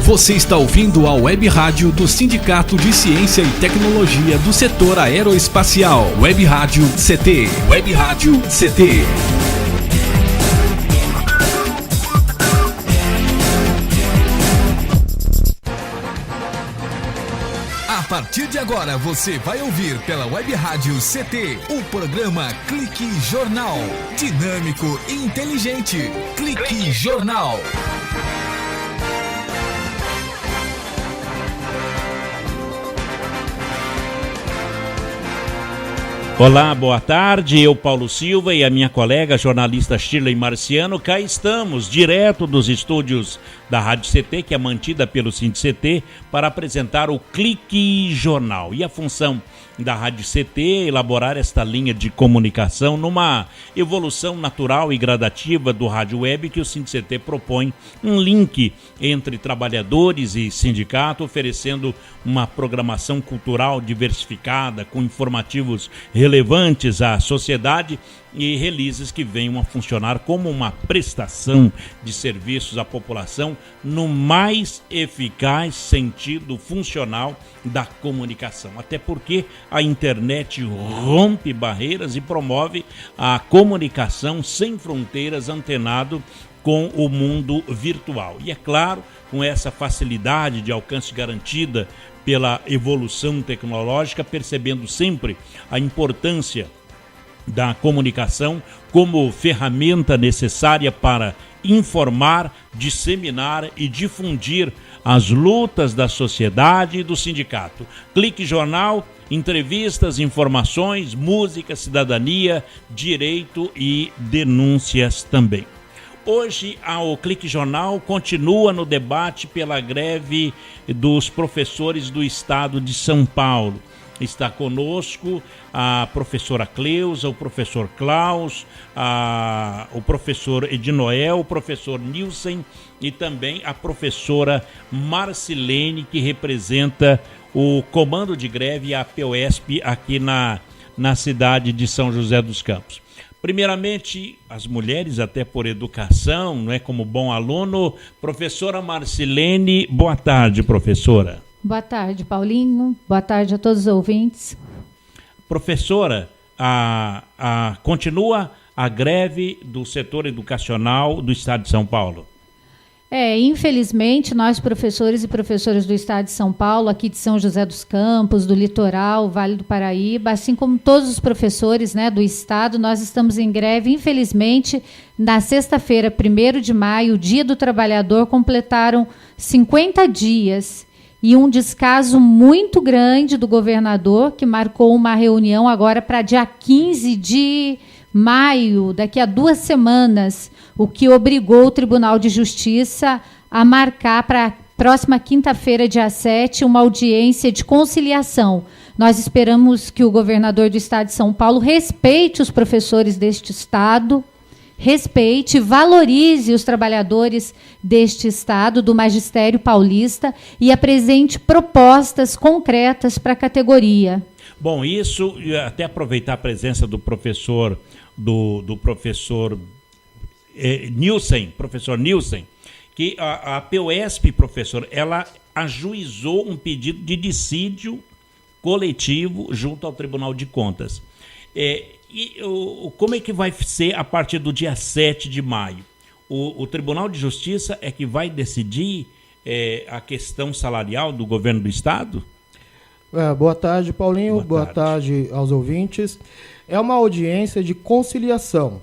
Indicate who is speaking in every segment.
Speaker 1: Você está ouvindo a Web Rádio do Sindicato de Ciência e Tecnologia do Setor Aeroespacial. Web Rádio CT. Web Rádio CT. A partir de agora você vai ouvir pela Web Rádio CT o programa Clique Jornal. Dinâmico e inteligente. Clique Jornal.
Speaker 2: Olá, boa tarde, eu Paulo Silva e a minha colega jornalista Shirley Marciano, cá estamos, direto dos estúdios da Rádio CT, que é mantida pelo SINDI-CT, para apresentar o Clique Jornal. E a função da Rádio CT é elaborar esta linha de comunicação numa evolução natural e gradativa do rádio web que o SINDI-CT propõe um link entre trabalhadores e sindicato, oferecendo uma programação cultural diversificada, com informativos relevantes à sociedade e releases que venham a funcionar como uma prestação de serviços à população no mais eficaz sentido funcional da comunicação. Até porque a internet rompe barreiras e promove a comunicação sem fronteiras, antenado com o mundo virtual. E é claro, com essa facilidade de alcance garantida pela evolução tecnológica, percebendo sempre a importância da comunicação como ferramenta necessária para informar, disseminar e difundir as lutas da sociedade e do sindicato. Clique Jornal, entrevistas, informações, música, cidadania, direito e denúncias também. Hoje, o Clique Jornal continua no debate pela greve dos professores do estado de São Paulo. Está conosco a professora Cleusa, o professor Klaus, o professor Edinoel, o professor Nilsen e também a professora Marcilene, que representa o comando de greve, a APOESP, aqui na cidade de São José dos Campos. Primeiramente, as mulheres, até por educação, não é, como bom aluno. Professora Marcilene, boa tarde, professora.
Speaker 3: Boa tarde, Paulinho. Boa tarde a todos os ouvintes.
Speaker 2: Professora, continua a greve do setor educacional do estado de São Paulo?
Speaker 3: Infelizmente, nós professores e professoras do estado de São Paulo, aqui de São José dos Campos, do Litoral, Vale do Paraíba, assim como todos os professores, né, do estado, nós estamos em greve. Infelizmente, na sexta-feira, 1º de maio, o Dia do Trabalhador, completaram 50 dias. E um descaso muito grande do governador, que marcou uma reunião agora para dia 15 de maio, daqui a 2 semanas, o que obrigou o Tribunal de Justiça a marcar para a próxima quinta-feira, dia 7, uma audiência de conciliação. Nós esperamos que o governador do estado de São Paulo respeite os professores deste estado, respeite, valorize os trabalhadores deste estado, do magistério paulista, e apresente propostas concretas para a categoria.
Speaker 2: Bom, isso, até aproveitar a presença do professor, do professor Nilsen, professor Nilsen, que a POESP, professor, ela ajuizou um pedido de dissídio coletivo junto ao Tribunal de Contas. Como é que vai ser a partir do dia 7 de maio? O Tribunal de Justiça é que vai decidir a questão salarial do governo do estado?
Speaker 4: Boa tarde, Paulinho. Boa tarde aos ouvintes. É uma audiência de conciliação.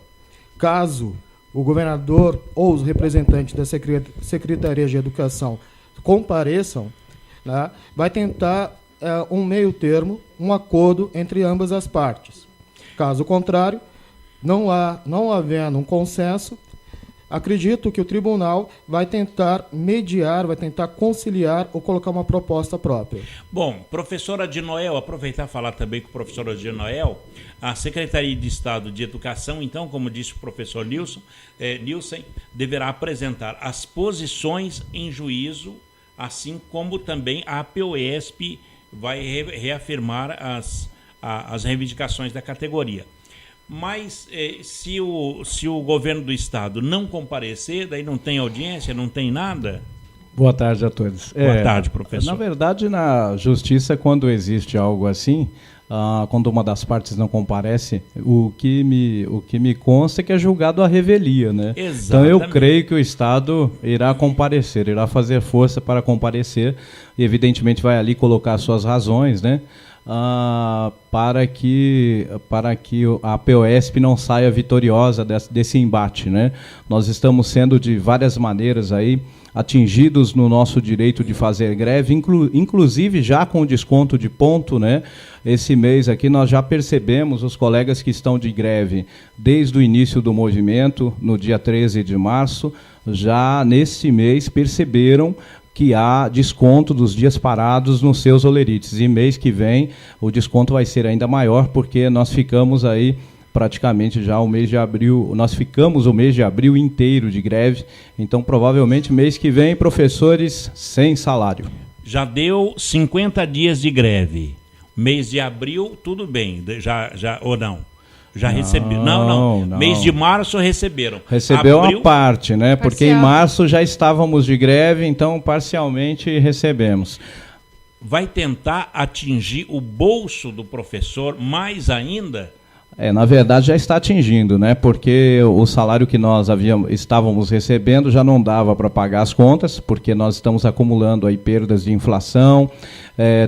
Speaker 4: Caso o governador ou os representantes da Secretaria de Educação compareçam, né, vai tentar um meio termo, um acordo entre ambas as partes. Caso contrário, não havendo um consenso, acredito que o tribunal vai tentar mediar, vai tentar conciliar ou colocar uma proposta própria.
Speaker 2: Bom, professora Edinoel, aproveitar e falar também com o professor Edinoel, a Secretaria de Estado de Educação, então, como disse o professor Nilsen, deverá apresentar as posições em juízo, assim como também a APOESP vai reafirmar as reivindicações da categoria. Mas se o governo do estado não comparecer, daí não tem audiência, não tem nada?
Speaker 5: Boa tarde a todos.
Speaker 2: Boa tarde, professor.
Speaker 5: Na verdade, na justiça, quando existe algo assim, quando uma das partes não comparece, o que me consta é que é julgado a revelia, né?
Speaker 2: Exatamente.
Speaker 5: Então eu creio que o Estado irá comparecer, irá fazer força para comparecer e evidentemente vai ali colocar suas razões, né? Para que a POSP não saia vitoriosa desse embate, né? Nós estamos sendo de várias maneiras aí atingidos no nosso direito de fazer greve, inclusive já com desconto de ponto, né? Esse mês aqui nós já percebemos os colegas que estão de greve desde o início do movimento, no dia 13 de março, já nesse mês perceberam que há desconto dos dias parados nos seus olerites. E mês que vem o desconto vai ser ainda maior, porque nós ficamos aí praticamente já o mês de abril, nós ficamos o mês de abril inteiro de greve, então provavelmente mês que vem professores sem salário.
Speaker 2: Já deu 50 dias de greve. Mês de abril, tudo bem, já ou não? Já receberam? Não. Mês de março receberam.
Speaker 5: Recebeu
Speaker 2: abril,
Speaker 5: uma parte, né? Porque
Speaker 3: parcial.
Speaker 5: em março já estávamos de greve, então parcialmente recebemos.
Speaker 2: Vai tentar atingir o bolso do professor mais ainda?
Speaker 5: Na verdade já está atingindo, né? Porque o salário que nós estávamos recebendo já não dava para pagar as contas, porque nós estamos acumulando aí perdas de inflação,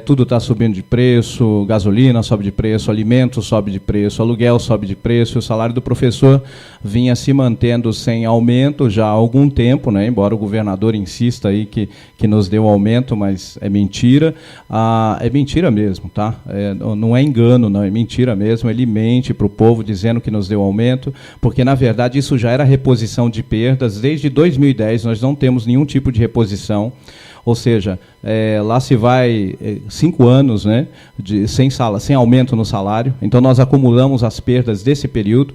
Speaker 5: tudo está subindo de preço, gasolina sobe de preço, alimento sobe de preço, aluguel sobe de preço, o salário do professor vinha se mantendo sem aumento já há algum tempo, né? Embora o governador insista aí que nos deu aumento, mas é mentira. É mentira mesmo, tá? Não é engano, não, é mentira mesmo, ele mente para o povo dizendo que nos deu aumento, porque na verdade isso já era reposição de perdas. Desde 2010 nós não temos nenhum tipo de reposição, ou seja, lá se vai 5 anos, né, sem aumento no salário, então nós acumulamos as perdas desse período.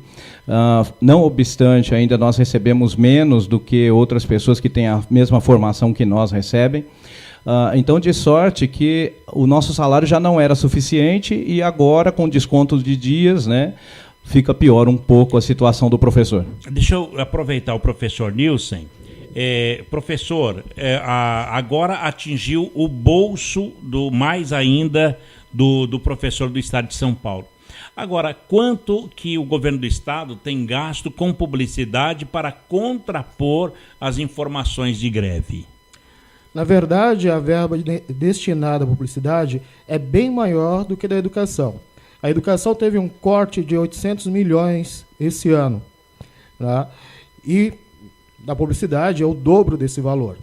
Speaker 5: Não obstante, ainda nós recebemos menos do que outras pessoas que têm a mesma formação que nós recebem. Então, de sorte que o nosso salário já não era suficiente e agora, com desconto de dias, né, fica pior um pouco a situação do professor.
Speaker 2: Deixa eu aproveitar o professor Nilson. Professor, agora atingiu o bolso mais ainda do professor do Estado de São Paulo. Agora, quanto que o governo do Estado tem gasto com publicidade para contrapor as informações de greve?
Speaker 4: Na verdade, a verba destinada à publicidade é bem maior do que da educação. A educação teve um corte de 800 milhões esse ano, tá? E da publicidade é o dobro desse valor.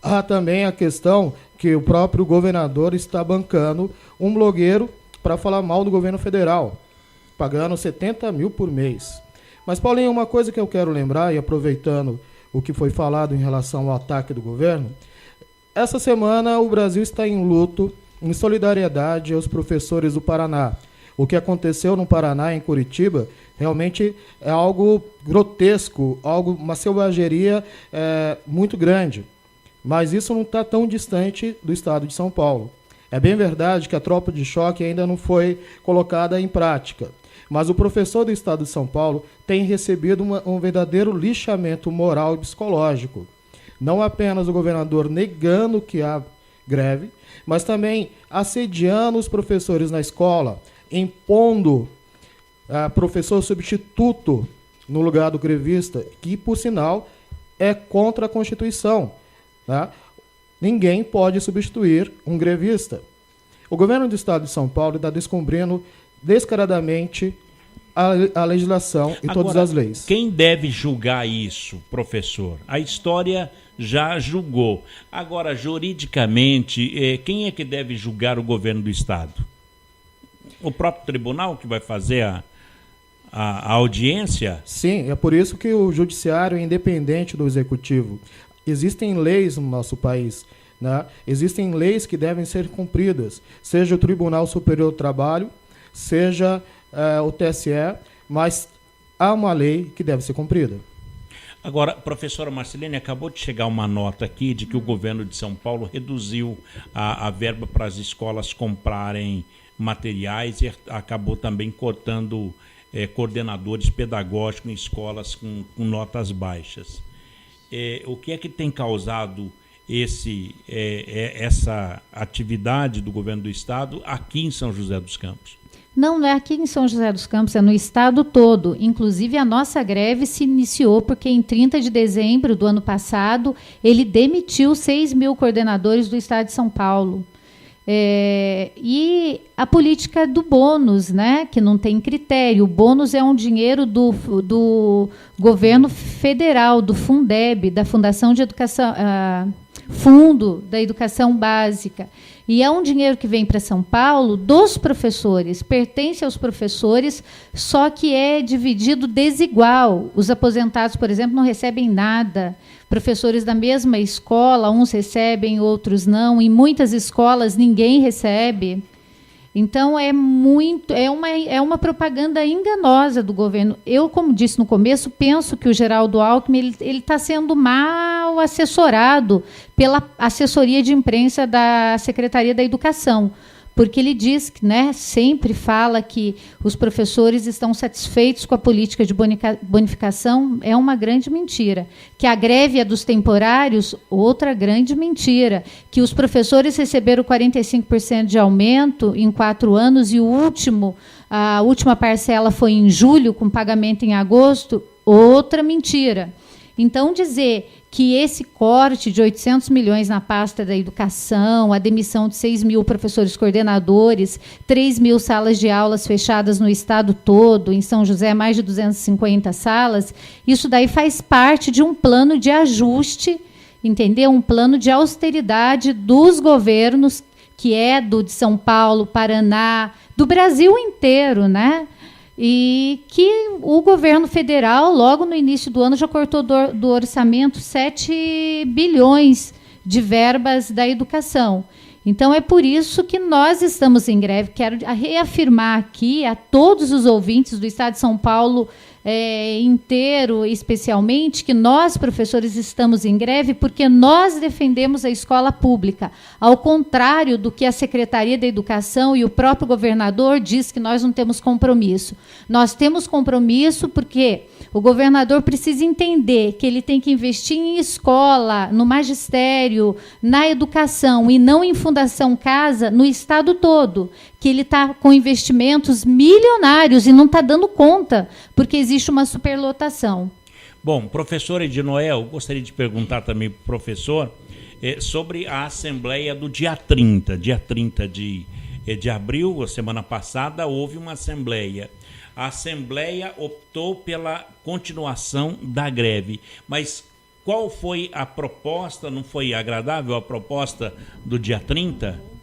Speaker 4: Há também a questão que o próprio governador está bancando um blogueiro para falar mal do governo federal, pagando 70 mil por mês. Mas, Paulinho, uma coisa que eu quero lembrar, e aproveitando o que foi falado em relação ao ataque do governo, essa semana o Brasil está em luto, em solidariedade aos professores do Paraná. O que aconteceu no Paraná, em Curitiba, realmente é algo grotesco, uma selvageria muito grande. Mas isso não está tão distante do estado de São Paulo. É bem verdade que a tropa de choque ainda não foi colocada em prática. Mas o professor do estado de São Paulo tem recebido um verdadeiro lixamento moral e psicológico. Não apenas o governador negando que há greve, mas também assediando os professores na escola, impondo professor substituto no lugar do grevista, que, por sinal, é contra a Constituição. Tá? Ninguém pode substituir um grevista. O governo do estado de São Paulo está descumprindo descaradamente a legislação e todas as leis.
Speaker 2: Quem deve julgar isso, professor? A história já julgou. Agora, juridicamente, quem é que deve julgar o governo do estado? O próprio tribunal que vai fazer a audiência?
Speaker 4: Sim, é por isso que o judiciário é independente do executivo. Existem leis no nosso país, né? Existem leis que devem ser cumpridas, seja o Tribunal Superior do Trabalho, seja o TSE, mas há uma lei que deve ser cumprida.
Speaker 2: Agora, professora Marcelene, acabou de chegar uma nota aqui de que o governo de São Paulo reduziu a verba para as escolas comprarem materiais e acabou também cortando coordenadores pedagógicos em escolas com notas baixas. O que é que tem causado essa atividade do governo do estado aqui em São José dos Campos?
Speaker 3: Não é aqui em São José dos Campos, é no estado todo. Inclusive, a nossa greve se iniciou porque em 30 de dezembro do ano passado, ele demitiu 6.000 coordenadores do estado de São Paulo. E a política do bônus, né, que não tem critério. O bônus é um dinheiro do governo federal, do Fundeb, da Fundação de Educação, Fundo da Educação Básica. E é um dinheiro que vem para São Paulo dos professores, pertence aos professores, só que é dividido desigual. Os aposentados, por exemplo, não recebem nada. Professores da mesma escola, uns recebem, outros não. Em muitas escolas, ninguém recebe. Então, é uma propaganda enganosa do governo. Eu, como disse no começo, penso que o Geraldo Alckmin ele está sendo mal assessorado pela assessoria de imprensa da Secretaria da Educação, porque ele diz, né, sempre fala que os professores estão satisfeitos com a política de bonificação. É uma grande mentira. Que a greve é dos temporários, outra grande mentira. Que os professores receberam 45% de aumento em 4 anos e a última parcela foi em julho, com pagamento em agosto, outra mentira. Então, dizer que esse corte de 800 milhões na pasta da educação, a demissão de 6.000 professores coordenadores, 3.000 salas de aulas fechadas no estado todo, em São José mais de 250 salas, isso daí faz parte de um plano de ajuste, entendeu? Um plano de austeridade dos governos, que é de São Paulo, Paraná, do Brasil inteiro, né? E que o governo federal, logo no início do ano, já cortou do orçamento 7 bilhões de verbas da educação. Então, é por isso que nós estamos em greve. Quero reafirmar aqui a todos os ouvintes do estado de São Paulo inteiro, especialmente, que nós, professores, estamos em greve porque nós defendemos a escola pública, ao contrário do que a Secretaria da Educação e o próprio governador diz que nós não temos compromisso. Nós temos compromisso porque o governador precisa entender que ele tem que investir em escola, no magistério, na educação e não em Fundação Casa no estado todo, que ele está com investimentos milionários e não está dando conta, porque existe uma superlotação.
Speaker 2: Bom, professor Edinoel, gostaria de perguntar também para o professor sobre a Assembleia do dia 30 de abril, a semana passada, houve uma Assembleia. A Assembleia optou pela continuação da greve, mas qual foi a proposta? Não foi agradável a proposta do dia 30?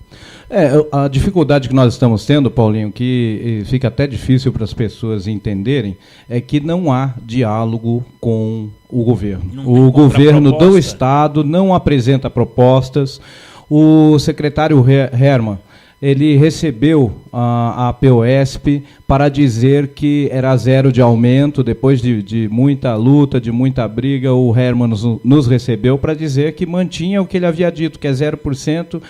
Speaker 5: A dificuldade que nós estamos tendo, Paulinho, que fica até difícil para as pessoas entenderem, é que não há diálogo com o governo. O governo do Estado não apresenta propostas. O secretário Herman, ele recebeu a POSP para dizer que era 0 de aumento. Depois de muita luta, de muita briga, o Herman nos recebeu para dizer que mantinha o que ele havia dito, que é 0%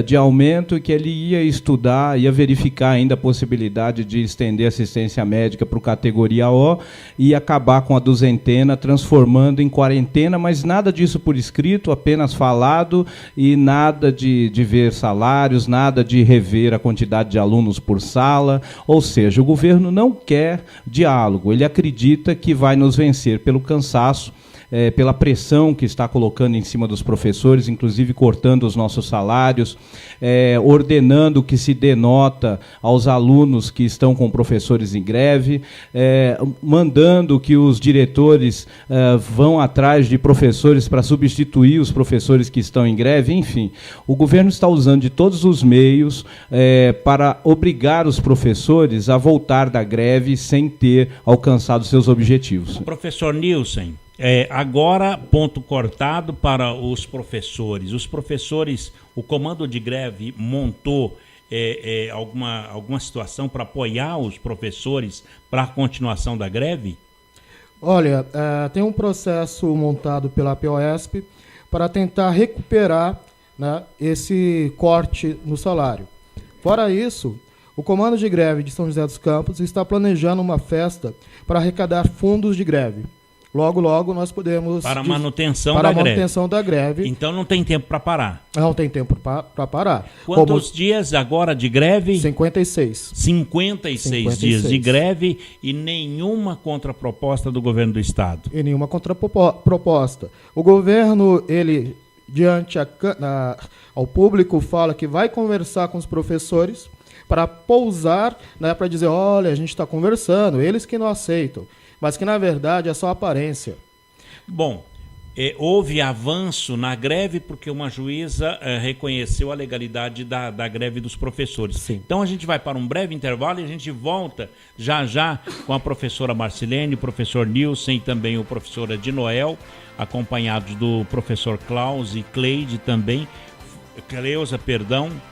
Speaker 5: de aumento, e que ele ia estudar, ia verificar ainda a possibilidade de estender assistência médica para o categoria O e acabar com a duzentena, transformando em quarentena, mas nada disso por escrito, apenas falado, e nada de ver salários, nada de rever a quantidade de alunos por sala. Ou seja, o governo não quer diálogo, ele acredita que vai nos vencer pelo cansaço, pela pressão que está colocando em cima dos professores, inclusive cortando os nossos salários, ordenando que se dê nota aos alunos que estão com professores em greve, mandando que os diretores vão atrás de professores para substituir os professores que estão em greve. Enfim, o governo está usando de todos os meios para obrigar os professores a voltar da greve sem ter alcançado seus objetivos.
Speaker 2: Professor Nilson, agora, ponto cortado para os professores. Os professores, o comando de greve montou alguma situação para apoiar os professores para a continuação da greve?
Speaker 4: Olha, tem um processo montado pela POSP para tentar recuperar, né, esse corte no salário. Fora isso, o comando de greve de São José dos Campos está planejando uma festa para arrecadar fundos de greve. logo nós podemos...
Speaker 2: Para a manutenção
Speaker 4: da greve.
Speaker 2: Então não tem tempo para parar.
Speaker 4: Não tem tempo para parar.
Speaker 2: Quantos dias agora de greve?
Speaker 4: 56.
Speaker 2: 56 dias de greve e nenhuma contraproposta do governo do estado.
Speaker 4: E nenhuma contraproposta. O governo, ele, diante ao público, fala que vai conversar com os professores para pousar, né, para dizer, olha, a gente está conversando, eles que não aceitam. Mas que, na verdade, é só aparência.
Speaker 2: Bom, houve avanço na greve porque uma juíza reconheceu a legalidade da greve dos professores.
Speaker 4: Sim.
Speaker 2: Então a gente vai para um breve intervalo e a gente volta já com a professora Marcilene, o professor Nilson e também o professor Ednoel, acompanhados do professor Klaus e Cleusa,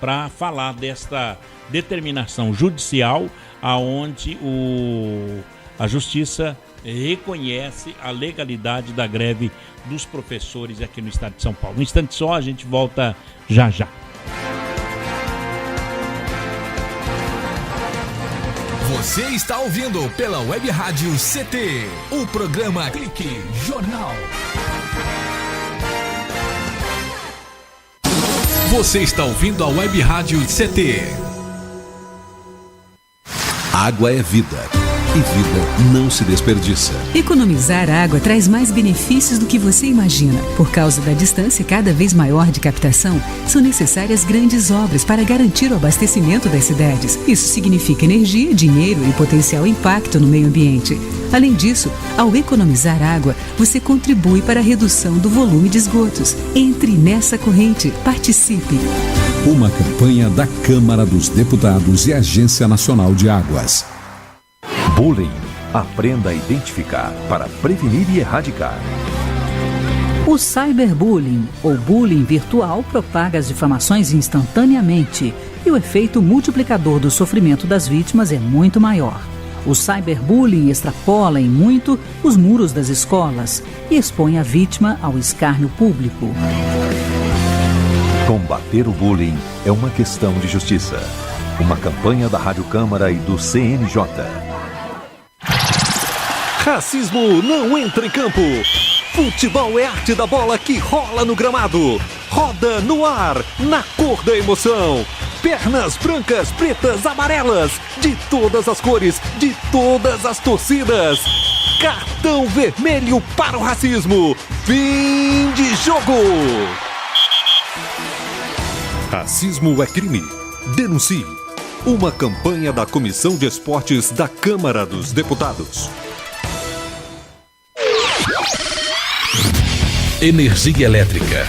Speaker 2: para falar desta determinação judicial aonde a Justiça reconhece a legalidade da greve dos professores aqui no estado de São Paulo. Um instante só, a gente volta já.
Speaker 1: Você está ouvindo pela Web Rádio CT, o programa Clique Jornal. Você está ouvindo a Web Rádio CT.
Speaker 6: Água é vida. E vida não se desperdiça.
Speaker 7: Economizar água traz mais benefícios do que você imagina. Por causa da distância cada vez maior de captação, são necessárias grandes obras para garantir o abastecimento das cidades. Isso significa energia, dinheiro e potencial impacto no meio ambiente. Além disso, ao economizar água, você contribui para a redução do volume de esgotos. Entre nessa corrente. Participe.
Speaker 6: Uma campanha da Câmara dos Deputados e Agência Nacional de Águas.
Speaker 8: Bullying. Aprenda a identificar para prevenir e erradicar.
Speaker 9: O cyberbullying, ou bullying virtual, propaga as difamações instantaneamente e o efeito multiplicador do sofrimento das vítimas é muito maior. O cyberbullying extrapola em muito os muros das escolas e expõe a vítima ao escárnio público.
Speaker 8: Combater o bullying é uma questão de justiça. Uma campanha da Rádio Câmara e do CNJ. Racismo não entra em campo. Futebol é arte da bola que rola no gramado. Roda no ar, na cor da emoção. Pernas brancas, pretas, amarelas. De todas as cores, de todas as torcidas. Cartão vermelho para o racismo. Fim de jogo. Racismo é crime. Denuncie. Uma campanha da Comissão de Esportes da Câmara dos Deputados.
Speaker 1: Energia elétrica.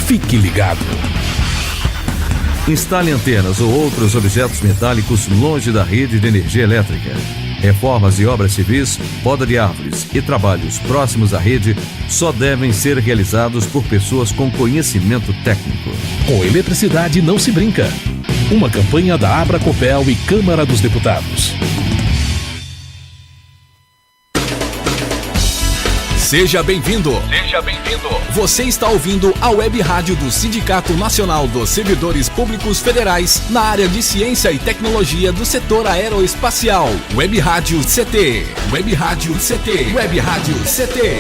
Speaker 1: Fique ligado.
Speaker 10: Instale antenas ou outros objetos metálicos longe da rede de energia elétrica. Reformas e obras civis, poda de árvores e trabalhos próximos à rede só devem ser realizados por pessoas com conhecimento técnico.
Speaker 1: Com eletricidade não se brinca. Uma campanha da Abracopel e Câmara dos Deputados. Seja bem-vindo. Seja bem-vindo. Você está ouvindo a Web Rádio do Sindicato Nacional dos Servidores Públicos Federais na área de Ciência e Tecnologia do setor aeroespacial. Web Rádio CT. Web Rádio CT. Web Rádio CT.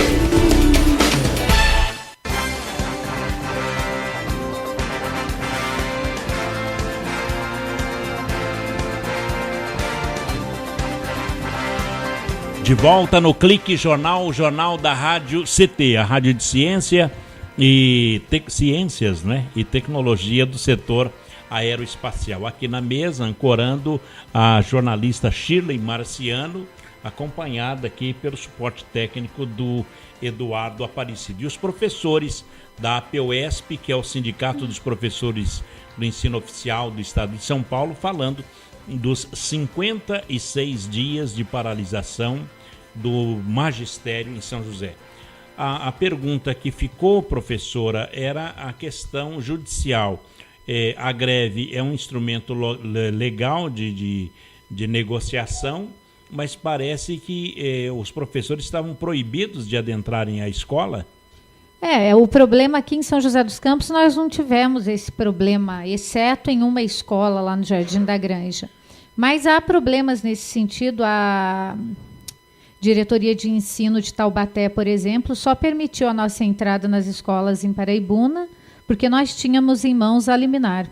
Speaker 2: De volta no Clique Jornal, o jornal da Rádio CT, a rádio de ciência e ciências, né? E tecnologia do setor aeroespacial. Aqui na mesa, ancorando a jornalista Shirley Marciano, acompanhada aqui pelo suporte técnico do Eduardo Aparecido. E os professores da APOESP, que é o Sindicato dos Professores do Ensino Oficial do Estado de São Paulo, falando dos 56 dias de paralisação do magistério em São José. A pergunta que ficou, professora, era a questão judicial. A greve é um instrumento legal de negociação, mas parece que os professores estavam proibidos de adentrarem a escola?
Speaker 3: O problema aqui em São José dos Campos, nós não tivemos esse problema, exceto em uma escola lá no Jardim da Granja. Mas há problemas nesse sentido, de Diretoria de Ensino de Taubaté, por exemplo, só permitiu a nossa entrada nas escolas em Paraibuna porque nós tínhamos em mãos a liminar.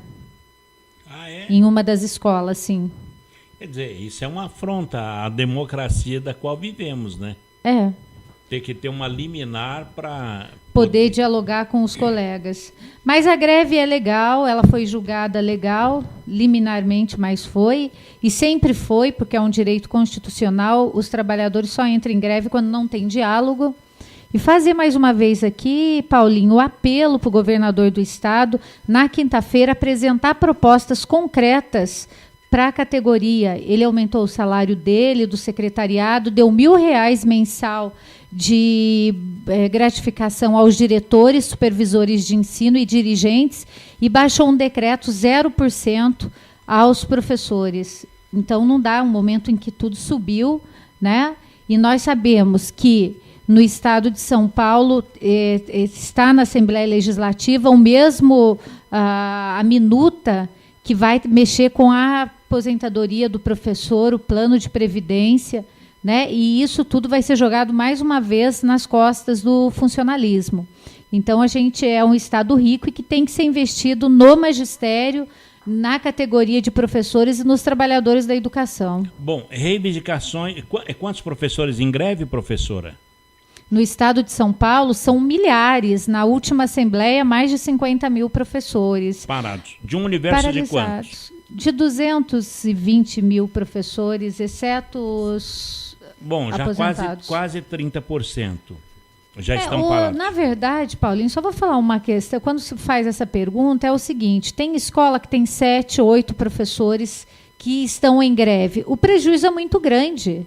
Speaker 2: Ah, é?
Speaker 3: Em uma das escolas, sim.
Speaker 2: Quer dizer, isso é uma afronta à democracia da qual vivemos, né?
Speaker 3: É.
Speaker 2: Ter que ter uma liminar para
Speaker 3: poder dialogar com os colegas. Mas a greve é legal, ela foi julgada legal, liminarmente, mas foi, e sempre foi, porque é um direito constitucional, os trabalhadores só entram em greve quando não tem diálogo. E fazer mais uma vez aqui, Paulinho, o apelo para o governador do estado, na quinta-feira, apresentar propostas concretas para a categoria. Ele aumentou o salário dele, do secretariado, deu R$1.000 mensal de gratificação aos diretores, supervisores de ensino e dirigentes, e baixou um decreto 0% aos professores. Então, não dá um momento em que tudo subiu, né? E nós sabemos que no estado de São Paulo está na Assembleia Legislativa o mesmo, a minuta que vai mexer com a aposentadoria do professor, o plano de previdência, né? E isso tudo vai ser jogado mais uma vez nas costas do funcionalismo. Então, a gente é um estado rico e que tem que ser investido no magistério, na categoria de professores e nos trabalhadores da educação.
Speaker 2: Bom, reivindicações... Quantos professores em greve, professora?
Speaker 3: No estado de São Paulo, são milhares. Na última assembleia, mais de 50 mil professores.
Speaker 2: Parados. De um universo de quantos?
Speaker 3: De 220 mil professores, exceto os aposentados.
Speaker 2: Quase 30%. Já estão parados.
Speaker 3: Na verdade, Paulinho, só vou falar uma questão. Quando se faz essa pergunta, é o seguinte: tem escola que tem 7, 8 professores que estão em greve. O prejuízo é muito grande.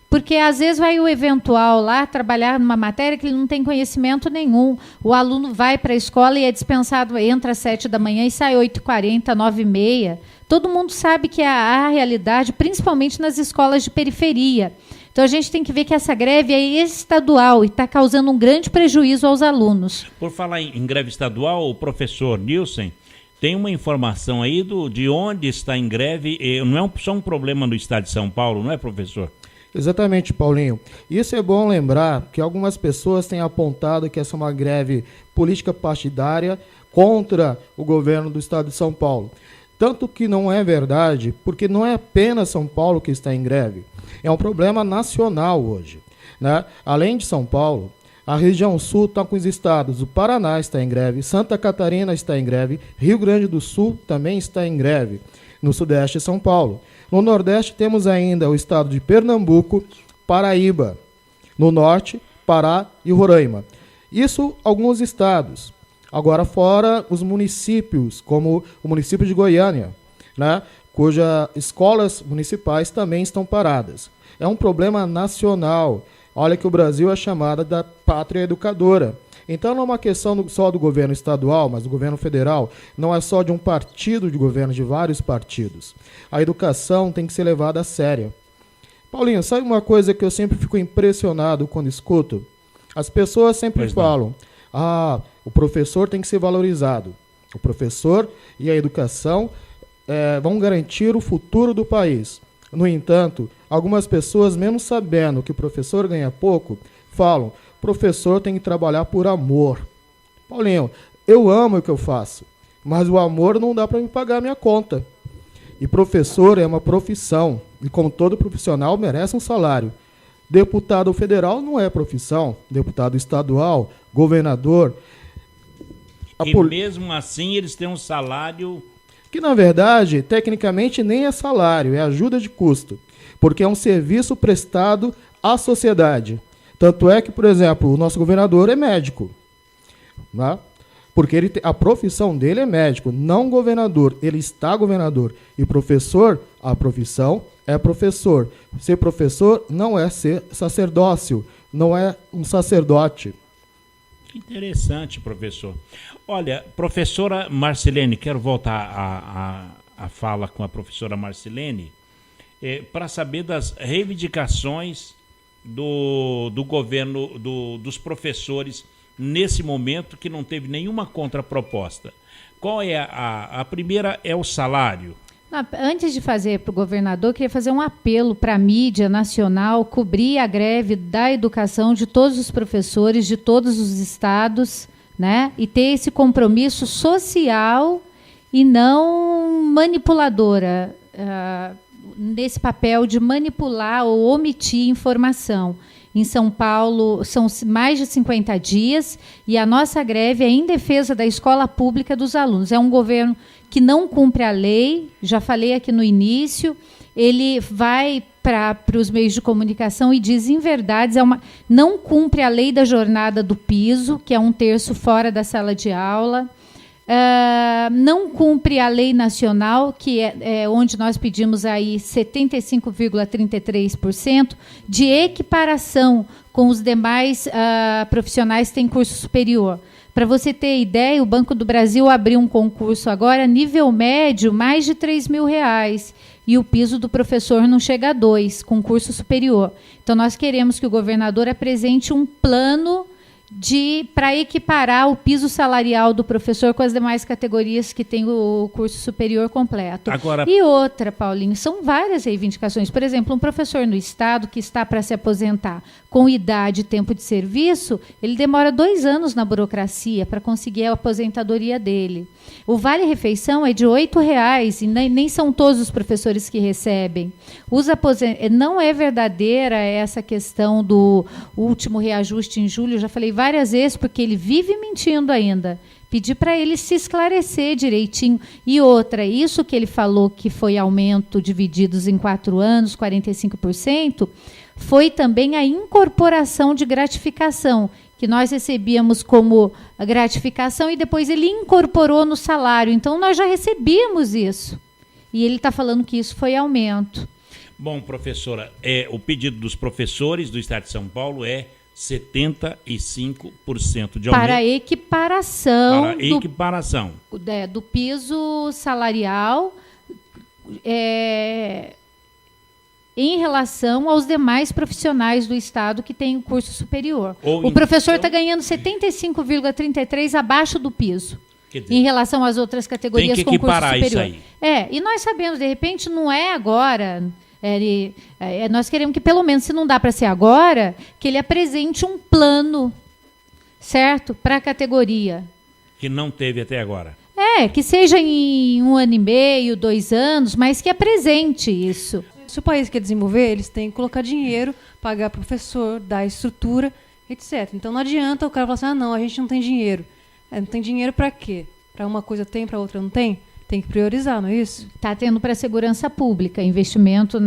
Speaker 3: Porque, às vezes, vai o eventual lá trabalhar numa matéria que ele não tem conhecimento nenhum. O aluno vai para a escola e é dispensado, entra às 7 da manhã e sai 8h40, 9h30. Todo mundo sabe que é a realidade, principalmente nas escolas de periferia. Então, a gente tem que ver que essa greve é estadual e está causando um grande prejuízo aos alunos.
Speaker 2: Por falar em greve estadual, o professor Nilson tem uma informação aí de onde está em greve. Não é só um problema no estado de São Paulo, não é, professor?
Speaker 4: Exatamente, Paulinho. Isso é bom lembrar que algumas pessoas têm apontado que essa é uma greve política partidária contra o governo do estado de São Paulo. Tanto que não é verdade, porque não é apenas São Paulo que está em greve. É um problema nacional hoje, né? Além de São Paulo, a região sul está com os estados. O Paraná está em greve, Santa Catarina está em greve, Rio Grande do Sul também está em greve, no sudeste de São Paulo. No Nordeste temos ainda o estado de Pernambuco, Paraíba. No Norte, Pará e Roraima. Isso alguns estados. Agora fora os municípios, como o município de Goiânia, né, cujas escolas municipais também estão paradas. É um problema nacional. Olha que o Brasil é chamada da pátria educadora. Então não é uma questão só do governo estadual, mas do governo federal. Não é só de um partido de governo, de vários partidos. A educação tem que ser levada a sério. Paulinho, sabe uma coisa que eu sempre fico impressionado quando escuto? As pessoas sempre falam, o professor tem que ser valorizado. O professor e a educação vão garantir o futuro do país. No entanto, algumas pessoas, mesmo sabendo que o professor ganha pouco, falam, professor tem que trabalhar por amor. Paulinho, eu amo o que eu faço, mas o amor não dá para me pagar a minha conta. E professor é uma profissão, e como todo profissional merece um salário. Deputado federal não é profissão, deputado estadual, governador.
Speaker 2: E mesmo assim eles têm um salário...
Speaker 4: Que na verdade, tecnicamente nem é salário, é ajuda de custo, porque é um serviço prestado à sociedade. Tanto é que, por exemplo, o nosso governador é médico, né? Porque a profissão dele é médico, não governador. Ele está governador. E professor, a profissão é professor. Ser professor não é ser sacerdócio, não é um sacerdote.
Speaker 2: Que interessante, professor. Olha, professora Marcilene, quero voltar a fala com a professora Marcilene, para saber das reivindicações do governo, dos professores, nesse momento que não teve nenhuma contraproposta. Qual é a primeira? É o salário.
Speaker 3: Antes de fazer para o governador, eu queria fazer um apelo para a mídia nacional cobrir a greve da educação de todos os professores, de todos os estados, né? E ter esse compromisso social e não manipuladora, nesse papel de manipular ou omitir informação. Em São Paulo, são mais de 50 dias e a nossa greve é em defesa da escola pública dos alunos. É um governo que não cumpre a lei, já falei aqui no início, ele vai para os meios de comunicação e diz inverdades, não cumpre a lei da jornada do piso, que é 1/3 fora da sala de aula, não cumpre a lei nacional, que é onde nós pedimos aí 75,33% de equiparação com os demais profissionais que têm curso superior. Para você ter ideia, o Banco do Brasil abriu um concurso agora, nível médio, mais de R$3.000, e o piso do professor não chega a 2, com curso superior. Então, nós queremos que o governador apresente um plano para equiparar o piso salarial do professor com as demais categorias que têm o curso superior completo.
Speaker 2: Agora...
Speaker 3: E outra, Paulinho, são várias reivindicações. Por exemplo, um professor no Estado que está para se aposentar com idade e tempo de serviço, ele demora 2 anos na burocracia para conseguir a aposentadoria dele. O vale-refeição é de R$8 e nem são todos os professores que recebem. Não é verdadeira essa questão do último reajuste em julho, já falei várias vezes, porque ele vive mentindo ainda. Pedi para ele se esclarecer direitinho. E outra, isso que ele falou que foi aumento divididos em 4 anos, 45%, foi também a incorporação de gratificação, que nós recebíamos como gratificação e depois ele incorporou no salário. Então, nós já recebíamos isso. E ele está falando que isso foi aumento.
Speaker 2: Bom, professora, o pedido dos professores do Estado de São Paulo é 75% de aumento.
Speaker 3: Para equiparação. Do piso salarial em relação aos demais profissionais do Estado que têm o curso superior. O professor está ganhando 75,33% abaixo do piso. Dizer, em relação às outras categorias com curso superior. Isso aí. E nós sabemos, de repente, não é agora. Nós queremos que, pelo menos, se não dá para ser agora, que ele apresente um plano, certo? Para a categoria.
Speaker 2: Que não teve até agora.
Speaker 3: Que seja em 1 ano e meio, 2 anos, mas que apresente isso.
Speaker 11: Se o país quer desenvolver, eles têm que colocar dinheiro, pagar professor, dar estrutura, etc. Então não adianta o cara falar assim, não, a gente não tem dinheiro. Não tem dinheiro para quê? Para uma coisa tem, para outra não tem? Tem que priorizar, não é isso?
Speaker 3: Está tendo para a segurança pública, investimento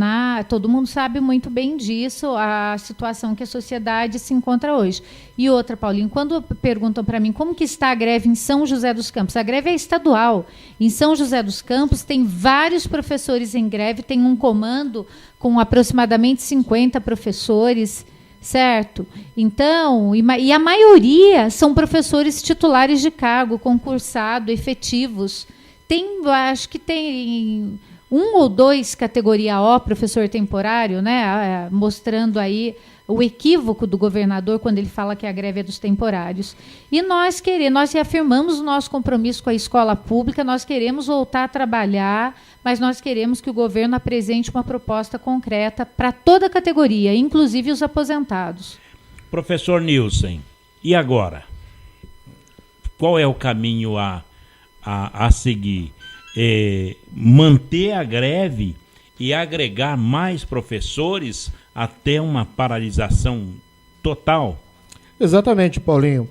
Speaker 3: todo mundo sabe muito bem disso, a situação que a sociedade se encontra hoje. E outra, Paulinho, quando perguntam para mim como que está a greve em São José dos Campos, a greve é estadual. Em São José dos Campos tem vários professores em greve, tem um comando com aproximadamente 50 professores, certo? Então, e a maioria são professores titulares de cargo, concursado, efetivos. Acho que tem 1 ou 2 categoria O, professor temporário, né? Mostrando aí o equívoco do governador quando ele fala que a greve é dos temporários. E nós reafirmamos o nosso compromisso com a escola pública, nós queremos voltar a trabalhar, mas nós queremos que o governo apresente uma proposta concreta para toda a categoria, inclusive os aposentados.
Speaker 2: Professor Nilson, e agora? Qual é o caminho a seguir? Manter a greve e agregar mais professores até uma paralisação total?
Speaker 4: Exatamente, Paulinho.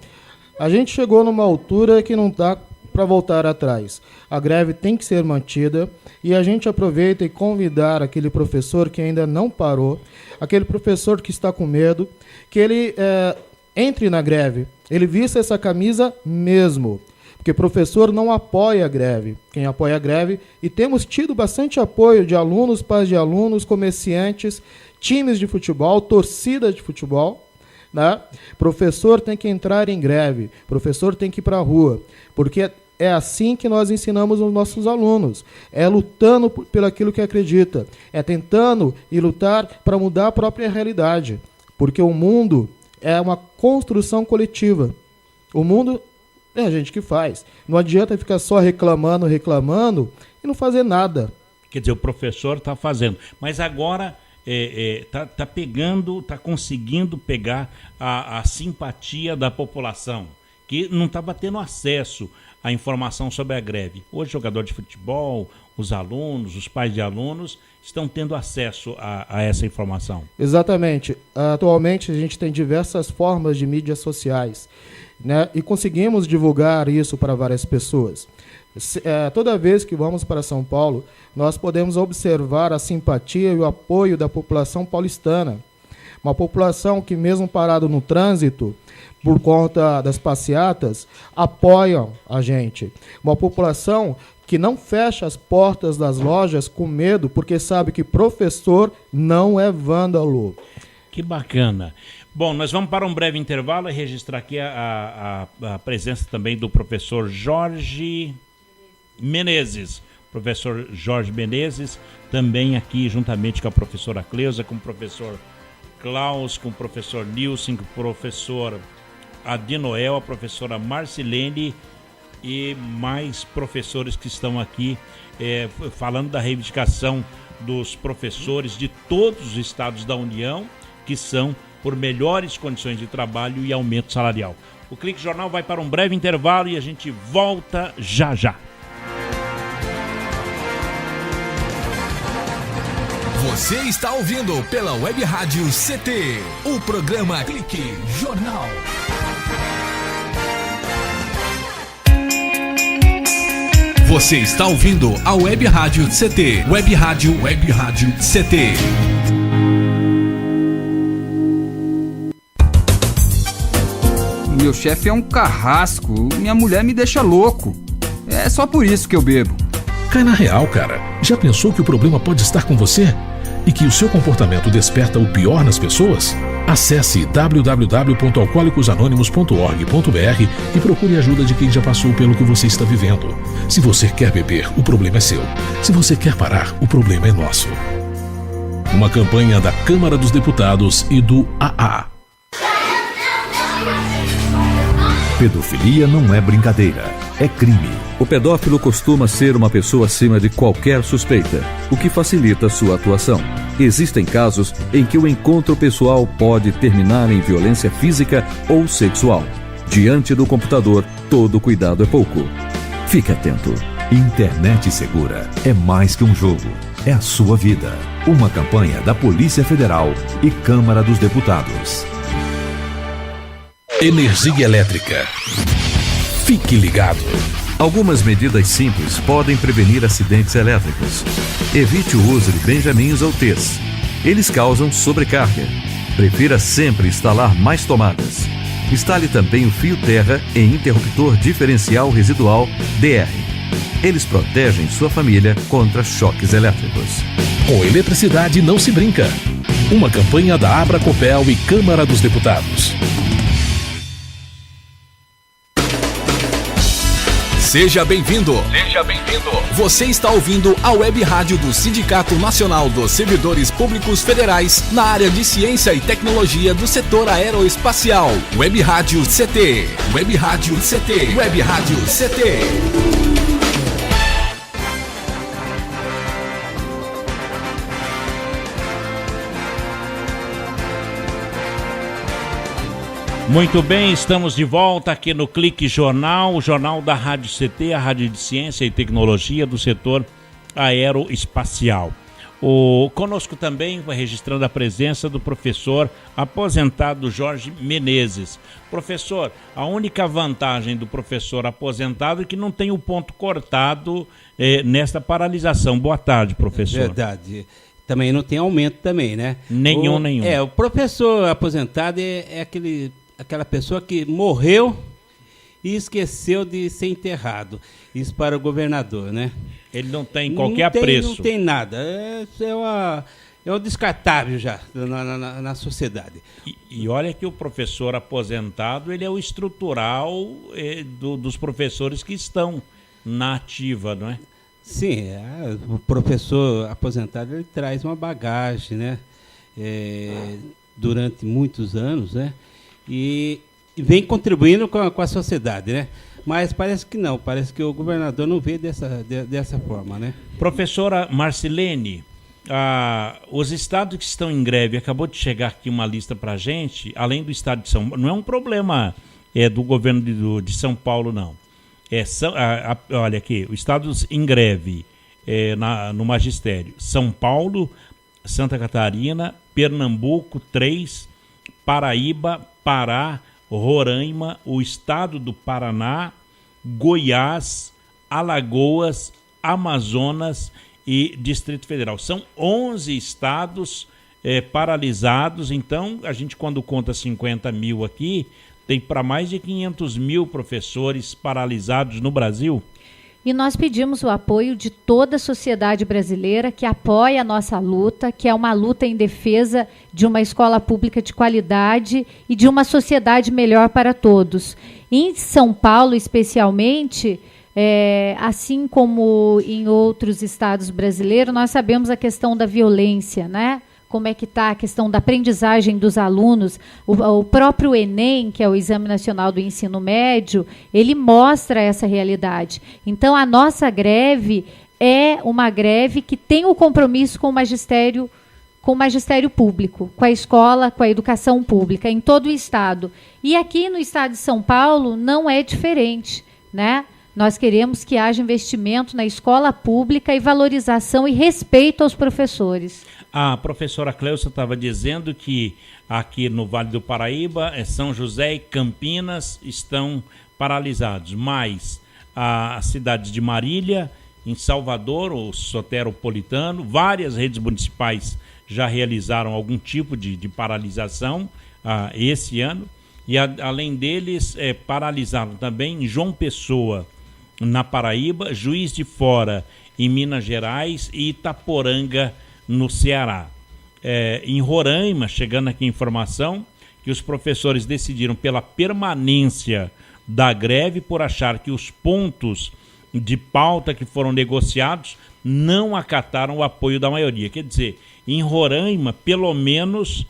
Speaker 4: A gente chegou numa altura que não dá para voltar atrás. A greve tem que ser mantida e a gente aproveita e convidar aquele professor que ainda não parou, aquele professor que está com medo, que ele entre na greve, ele vista essa camisa mesmo. Porque professor não apoia a greve. Quem apoia a greve, e temos tido bastante apoio de alunos, pais de alunos, comerciantes, times de futebol, torcida de futebol, né? Professor tem que entrar em greve, professor tem que ir para a rua, porque é assim que nós ensinamos os nossos alunos. É lutando pelo aquilo que acredita, é tentando e lutar para mudar a própria realidade, porque o mundo é uma construção coletiva. O mundo é a gente que faz. Não adianta ficar só reclamando e não fazer nada.
Speaker 2: Quer dizer, o professor está fazendo. Mas agora está conseguindo pegar a simpatia da população, que não estava tendo acesso à informação sobre a greve. Hoje, jogador de futebol, os alunos, os pais de alunos estão tendo acesso a essa informação. Exatamente.
Speaker 4: Atualmente, a gente tem diversas formas de mídias sociais, né? E conseguimos divulgar isso para várias pessoas. Toda vez que vamos para São Paulo, nós podemos observar a simpatia e o apoio da população paulistana. Uma população que, mesmo parado no trânsito, por conta das passeatas, apoiam a gente. Uma população que não fecha as portas das lojas com medo, porque sabe que professor não é vândalo.
Speaker 2: Que bacana. Bom, nós vamos para um breve intervalo e registrar aqui a presença também do professor Jorge Menezes. Professor Jorge Menezes, também aqui juntamente com a professora Cleusa, com o professor Klaus, com o professor Nilson, com o professor Adinoel, a professora Marcilene e mais professores que estão aqui falando da reivindicação dos professores de todos os estados da União, que são por melhores condições de trabalho e aumento salarial. O Clique Jornal vai para um breve intervalo e a gente volta já já.
Speaker 1: Você está ouvindo pela Web Rádio CT, o programa Clique Jornal. Você está ouvindo a Web Rádio CT, Web Rádio CT.
Speaker 12: Meu chefe é um carrasco, minha mulher me deixa louco. É só por isso que eu bebo.
Speaker 13: Cai na real, cara. Já pensou que o problema pode estar com você? E que o seu comportamento desperta o pior nas pessoas? Acesse www.alcoolicosanonimos.org.br e procure ajuda de quem já passou pelo que você está vivendo. Se você quer beber, o problema é seu. Se você quer parar, o problema é nosso. Uma campanha da Câmara dos Deputados e do AA.
Speaker 8: Pedofilia não é brincadeira, é crime. O pedófilo costuma ser uma pessoa acima de qualquer suspeita, o que facilita sua atuação. Existem casos em que o encontro pessoal pode terminar em violência física ou sexual. Diante do computador, todo cuidado é pouco. Fique atento. Internet segura é mais que um jogo, é a sua vida. Uma campanha da Polícia Federal e Câmara dos Deputados.
Speaker 13: Energia elétrica. Fique ligado.
Speaker 10: Algumas medidas simples podem prevenir acidentes elétricos. Evite o uso de benjamins ou T's. Eles causam sobrecarga. Prefira sempre instalar mais tomadas. Instale também o fio terra em interruptor diferencial residual DR. Eles protegem sua família contra choques elétricos.
Speaker 13: Com eletricidade não se brinca. Uma campanha da Abracopel e Câmara dos Deputados.
Speaker 1: Seja bem-vindo. Seja bem-vindo. Você está ouvindo a Web Rádio do Sindicato Nacional dos Servidores Públicos Federais na área de Ciência e Tecnologia do setor aeroespacial. Web Rádio CT. Web Rádio CT. Web Rádio CT.
Speaker 2: Muito bem, estamos de volta aqui no Clique Jornal, o jornal da Rádio CT, a Rádio de Ciência e Tecnologia do setor aeroespacial. Conosco também vai registrando a presença do professor aposentado Jorge Menezes. Professor, a única vantagem do professor aposentado é que não tem o ponto cortado nesta paralisação. Boa tarde, professor.
Speaker 14: Verdade. Também não tem aumento também, né?
Speaker 2: Nenhum.
Speaker 14: O professor aposentado é aquela pessoa que morreu e esqueceu de ser enterrado. Isso para o governador, né?
Speaker 2: Ele não tem qualquer preço.
Speaker 14: Não tem nada. É o descartável já na sociedade.
Speaker 2: E olha que o professor aposentado, ele é o estrutural dos professores que estão na ativa, não é?
Speaker 14: Sim, o professor aposentado, ele traz uma bagagem, né? Durante muitos anos, né? E vem contribuindo com a sociedade, né? Mas parece que não, parece que o governador não vê dessa forma, né?
Speaker 2: Professora Marcilene, os estados que estão em greve, acabou de chegar aqui uma lista para a gente, além do estado de São Paulo, não é um problema do governo de São Paulo, não. Olha aqui, os estados em greve no magistério: São Paulo, Santa Catarina, Pernambuco, 3, Paraíba, Pará, Roraima, o estado do Paraná, Goiás, Alagoas, Amazonas e Distrito Federal. São 11 estados paralisados. Então, a gente, quando conta 50 mil aqui, tem para mais de 500 mil professores paralisados no Brasil.
Speaker 3: E nós pedimos o apoio de toda a sociedade brasileira que apoia a nossa luta, que é uma luta em defesa de uma escola pública de qualidade e de uma sociedade melhor para todos. Em São Paulo, especialmente, assim como em outros estados brasileiros, nós sabemos a questão da violência, né? Como é que está a questão da aprendizagem dos alunos. O próprio Enem, que é o Exame Nacional do Ensino Médio, ele mostra essa realidade. Então, a nossa greve é uma greve que tem o compromisso com o magistério público, com a escola, com a educação pública, em todo o estado. E aqui no estado de São Paulo não é diferente, né? Nós queremos que haja investimento na escola pública e valorização e respeito aos professores.
Speaker 2: A professora Cleusa estava dizendo que aqui no Vale do Paraíba, São José e Campinas estão paralisados, mas as cidades de Marília, em Salvador, o Soteropolitano, várias redes municipais já realizaram algum tipo de paralisação esse ano, e além deles, paralisaram também em João Pessoa, na Paraíba, Juiz de Fora, em Minas Gerais, e Itaporanga, no Ceará. Em Roraima, chegando aqui a informação que os professores decidiram pela permanência da greve por achar que os pontos de pauta que foram negociados não acataram o apoio da maioria. Quer dizer, em Roraima, pelo menos,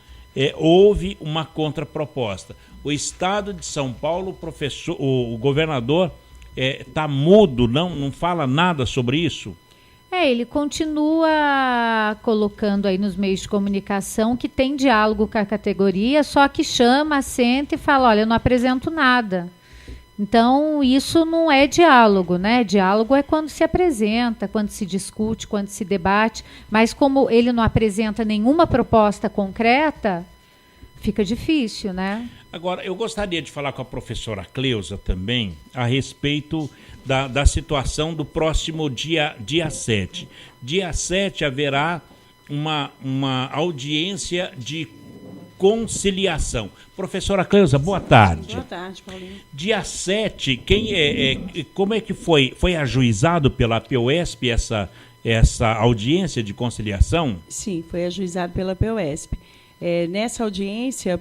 Speaker 2: houve uma contraproposta. O estado de São Paulo, o governador está mudo, não fala nada sobre isso?
Speaker 3: Ele continua colocando aí nos meios de comunicação que tem diálogo com a categoria, só que chama, senta e fala, olha, eu não apresento nada. Então, isso não é diálogo, né? Diálogo é quando se apresenta, quando se discute, quando se debate, mas como ele não apresenta nenhuma proposta concreta, fica difícil, né?
Speaker 2: Agora, eu gostaria de falar com a professora Cleusa também a respeito da situação do próximo dia 7. Dia 7 haverá uma audiência de conciliação. Professora Cleusa, boa tarde.
Speaker 15: Boa tarde, Paulinho.
Speaker 2: Dia 7, como é que foi? Foi ajuizado pela POSP essa audiência de conciliação?
Speaker 15: Sim, foi ajuizado pela POSP. Nessa audiência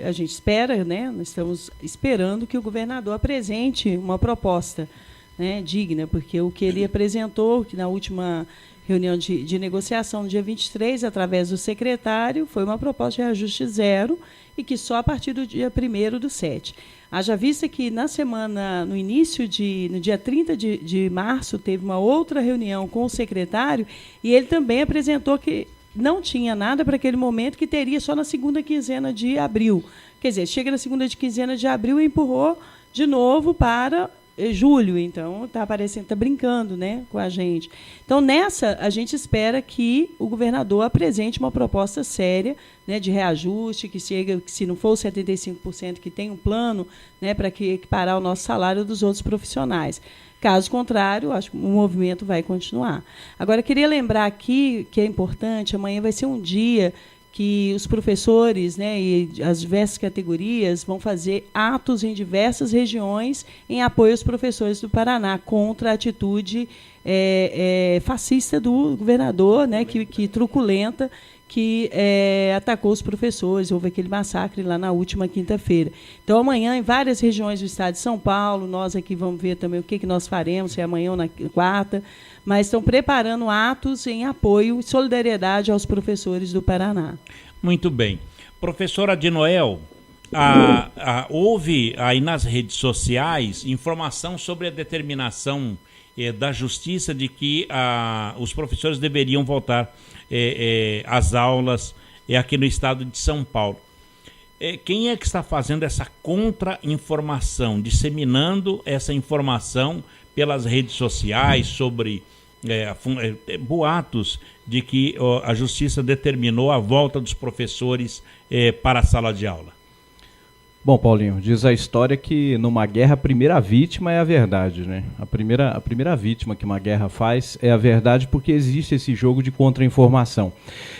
Speaker 15: a gente espera, né? Nós estamos esperando que o governador apresente uma proposta, né, digna, porque o que ele apresentou que na última reunião de negociação, no dia 23, através do secretário, foi uma proposta de reajuste zero e que só a partir do dia 1º/7. Haja vista que no dia 30 de março, teve uma outra reunião com o secretário e ele também apresentou que não tinha nada para aquele momento, que teria só na segunda quinzena de abril. Quer dizer, chega na segunda quinzena de abril e empurrou de novo para julho. Então, está brincando, né, com a gente. Então, nessa, a gente espera que o governador apresente uma proposta séria, né, de reajuste, que se não for os 75%, que tem um plano, né, para equiparar o nosso salário dos outros profissionais. Caso contrário, acho que o movimento vai continuar. Agora, queria lembrar aqui que é importante, amanhã vai ser um dia que os professores, né, e as diversas categorias vão fazer atos em diversas regiões em apoio aos professores do Paraná contra a atitude fascista do governador, né, que truculenta, que atacou os professores. Houve aquele massacre lá na última quinta-feira. Então, amanhã, em várias regiões do estado de São Paulo, nós aqui vamos ver também o que nós faremos, se é amanhã ou na quarta, mas estão preparando atos em apoio e solidariedade aos professores do Paraná.
Speaker 2: Muito bem. Professora de Noel, houve aí nas redes sociais informação sobre a determinação da Justiça de que os professores deveriam voltar às aulas aqui no estado de São Paulo. Quem é que está fazendo essa contra-informação, disseminando essa informação pelas redes sociais sobre boatos de que a Justiça determinou a volta dos professores para a sala de aula?
Speaker 5: Bom, Paulinho, diz a história que numa guerra a primeira vítima é a verdade, né? A primeira vítima que uma guerra faz é a verdade, porque existe esse jogo de contra-informação.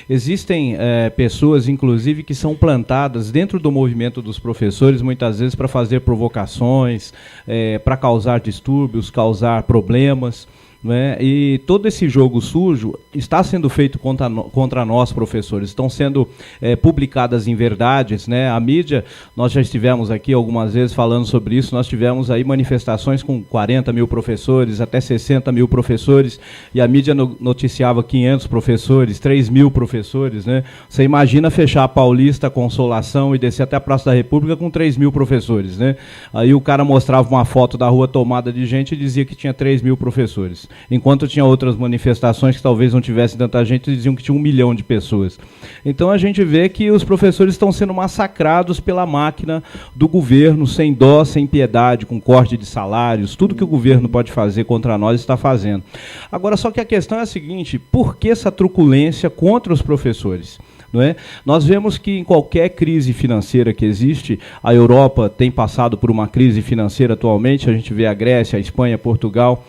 Speaker 5: Existem pessoas, inclusive, que são plantadas dentro do movimento dos professores, muitas vezes para fazer provocações, para causar distúrbios, causar problemas. Né? E todo esse jogo sujo está sendo feito contra nós, professores. Estão sendo publicadas inverdades, né? A mídia, nós já estivemos aqui algumas vezes falando sobre isso, nós tivemos aí manifestações com 40 mil professores, até 60 mil professores, e a mídia noticiava 500 professores, 3 mil professores, né? Você imagina fechar a Paulista, a Consolação e descer até a Praça da República com 3 mil professores, né? Aí o cara mostrava uma foto da rua tomada de gente e dizia que tinha 3 mil professores. Enquanto tinha outras manifestações que talvez não tivessem tanta gente, diziam que tinha 1 milhão de pessoas. Então a gente vê que os professores estão sendo massacrados pela máquina do governo, sem dó, sem piedade, com corte de salários, tudo que o governo pode fazer contra nós está fazendo. Agora, só que a questão é a seguinte: por que essa truculência contra os professores? Não é? Nós vemos que em qualquer crise financeira que existe, a Europa tem passado por uma crise financeira atualmente, a gente vê a Grécia, a Espanha, Portugal,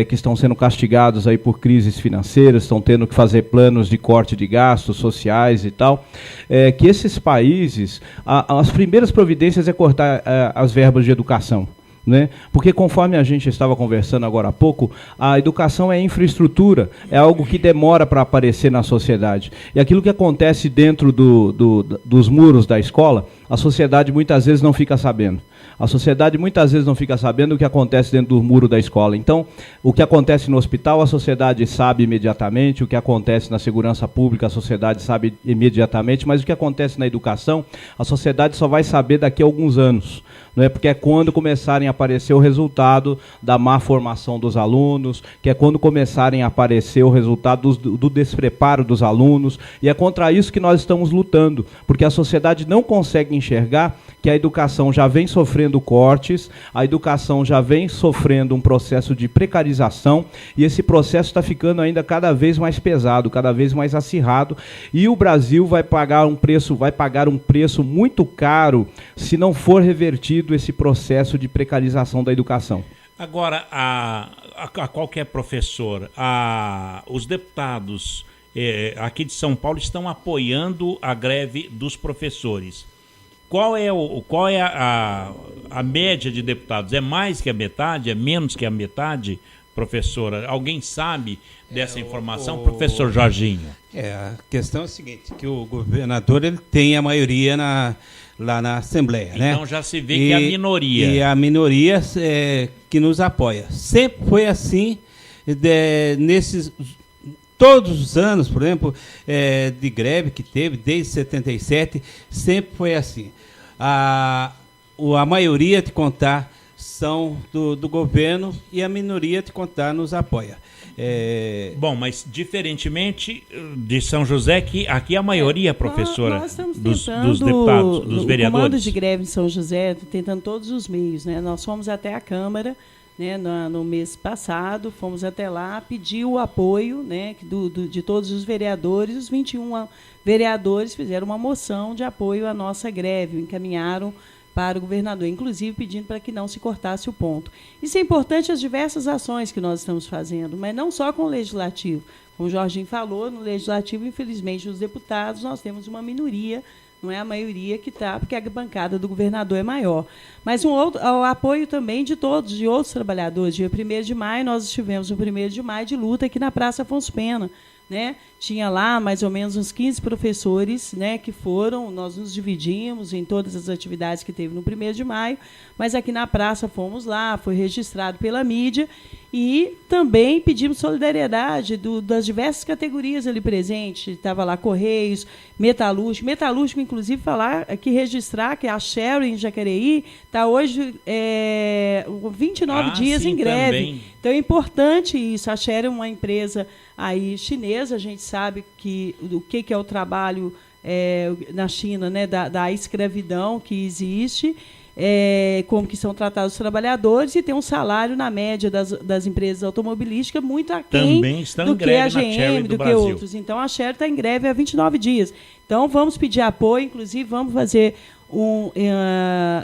Speaker 5: que estão sendo castigados aí por crises financeiras, estão tendo que fazer planos de corte de gastos sociais e tal, que esses países, as primeiras providências é cortar as verbas de educação. Né? Porque conforme a gente estava conversando agora há pouco, a educação é infraestrutura, é algo que demora para aparecer na sociedade. E aquilo que acontece dentro dos muros da escola, a sociedade muitas vezes não fica sabendo. A sociedade muitas vezes não fica sabendo o que acontece dentro do muro da escola. Então, o que acontece no hospital, a sociedade sabe imediatamente, o que acontece na segurança pública, a sociedade sabe imediatamente, mas o que acontece na educação, a sociedade só vai saber daqui a alguns anos. Não é? Porque é quando começarem a aparecer o resultado da má formação dos alunos, que é quando começarem a aparecer o resultado do despreparo dos alunos, e é contra isso que nós estamos lutando, porque a sociedade não consegue enxergar que a educação já vem sofrendo cortes, a educação já vem sofrendo um processo de precarização, e esse processo está ficando ainda cada vez mais pesado, cada vez mais acirrado, e o Brasil vai pagar um preço muito caro se não for revertido esse processo de precarização da educação.
Speaker 2: Agora, a qualquer professor, os deputados aqui de São Paulo estão apoiando a greve dos professores. Qual é a média de deputados? É mais que a metade? É menos que a metade, professora? Alguém sabe dessa informação? Professor Jorginho.
Speaker 14: A questão é a seguinte, que o governador ele tem a maioria lá na Assembleia, né?
Speaker 2: Então já se vê que é a minoria.
Speaker 14: E a minoria que nos apoia. Sempre foi assim, nesses todos os anos, por exemplo, de greve que teve, desde 77, sempre foi assim. A maioria de contar são do governo e a minoria de contar nos apoia.
Speaker 2: Bom, mas diferentemente de São José, que aqui a maioria, professora,
Speaker 15: nós estamos
Speaker 2: dos deputados, dos vereadores.
Speaker 15: O comando de greve em São José, tentando todos os meios, né? Nós fomos até a Câmara, né, no mês passado, fomos até lá, pedir o apoio, né, de todos os vereadores. Os 21 vereadores fizeram uma moção de apoio à nossa greve, encaminharam para o governador, inclusive pedindo para que não se cortasse o ponto. Isso é importante, as diversas ações que nós estamos fazendo, mas não só com o Legislativo. Como o Jorginho falou, no Legislativo, infelizmente, os deputados, nós temos uma minoria, não é a maioria que está, porque a bancada do governador é maior. Mas o apoio também de todos, de outros trabalhadores. Dia 1º de maio, nós estivemos no 1º de maio de luta aqui na Praça Afonso Pena, né? Tinha lá mais ou menos uns 15 professores, né, que foram, nós nos dividimos em todas as atividades que teve no 1º de maio, mas aqui na praça fomos lá, foi registrado pela mídia e também pedimos solidariedade das diversas categorias ali presentes. Estava lá Correios, Metalúrgico, inclusive falar aqui, registrar que a Sherry em Jacareí está hoje 29 dias em greve. Também. Então é importante isso. A Sherry é uma empresa aí chinesa, a gente sabe o que é o trabalho na China, né, da escravidão que existe, como que são tratados os trabalhadores, e tem um salário na média das empresas automobilísticas muito aquém do que a GM, do que outros. Então a Sherry está em greve há 29 dias. Então vamos pedir apoio, inclusive vamos fazer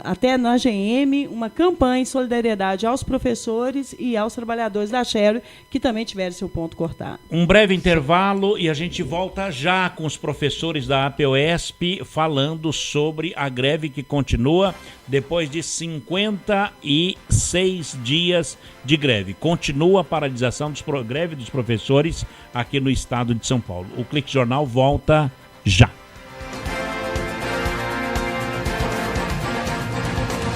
Speaker 15: até na GM, uma campanha em solidariedade aos professores e aos trabalhadores da Sherry que também tiveram seu ponto cortado. Um
Speaker 2: breve intervalo e a gente volta já com os professores da APUESP falando sobre a greve que continua depois de 56 dias de greve. Continua a paralisação greve dos professores aqui no estado de São Paulo. O Clique Jornal volta já.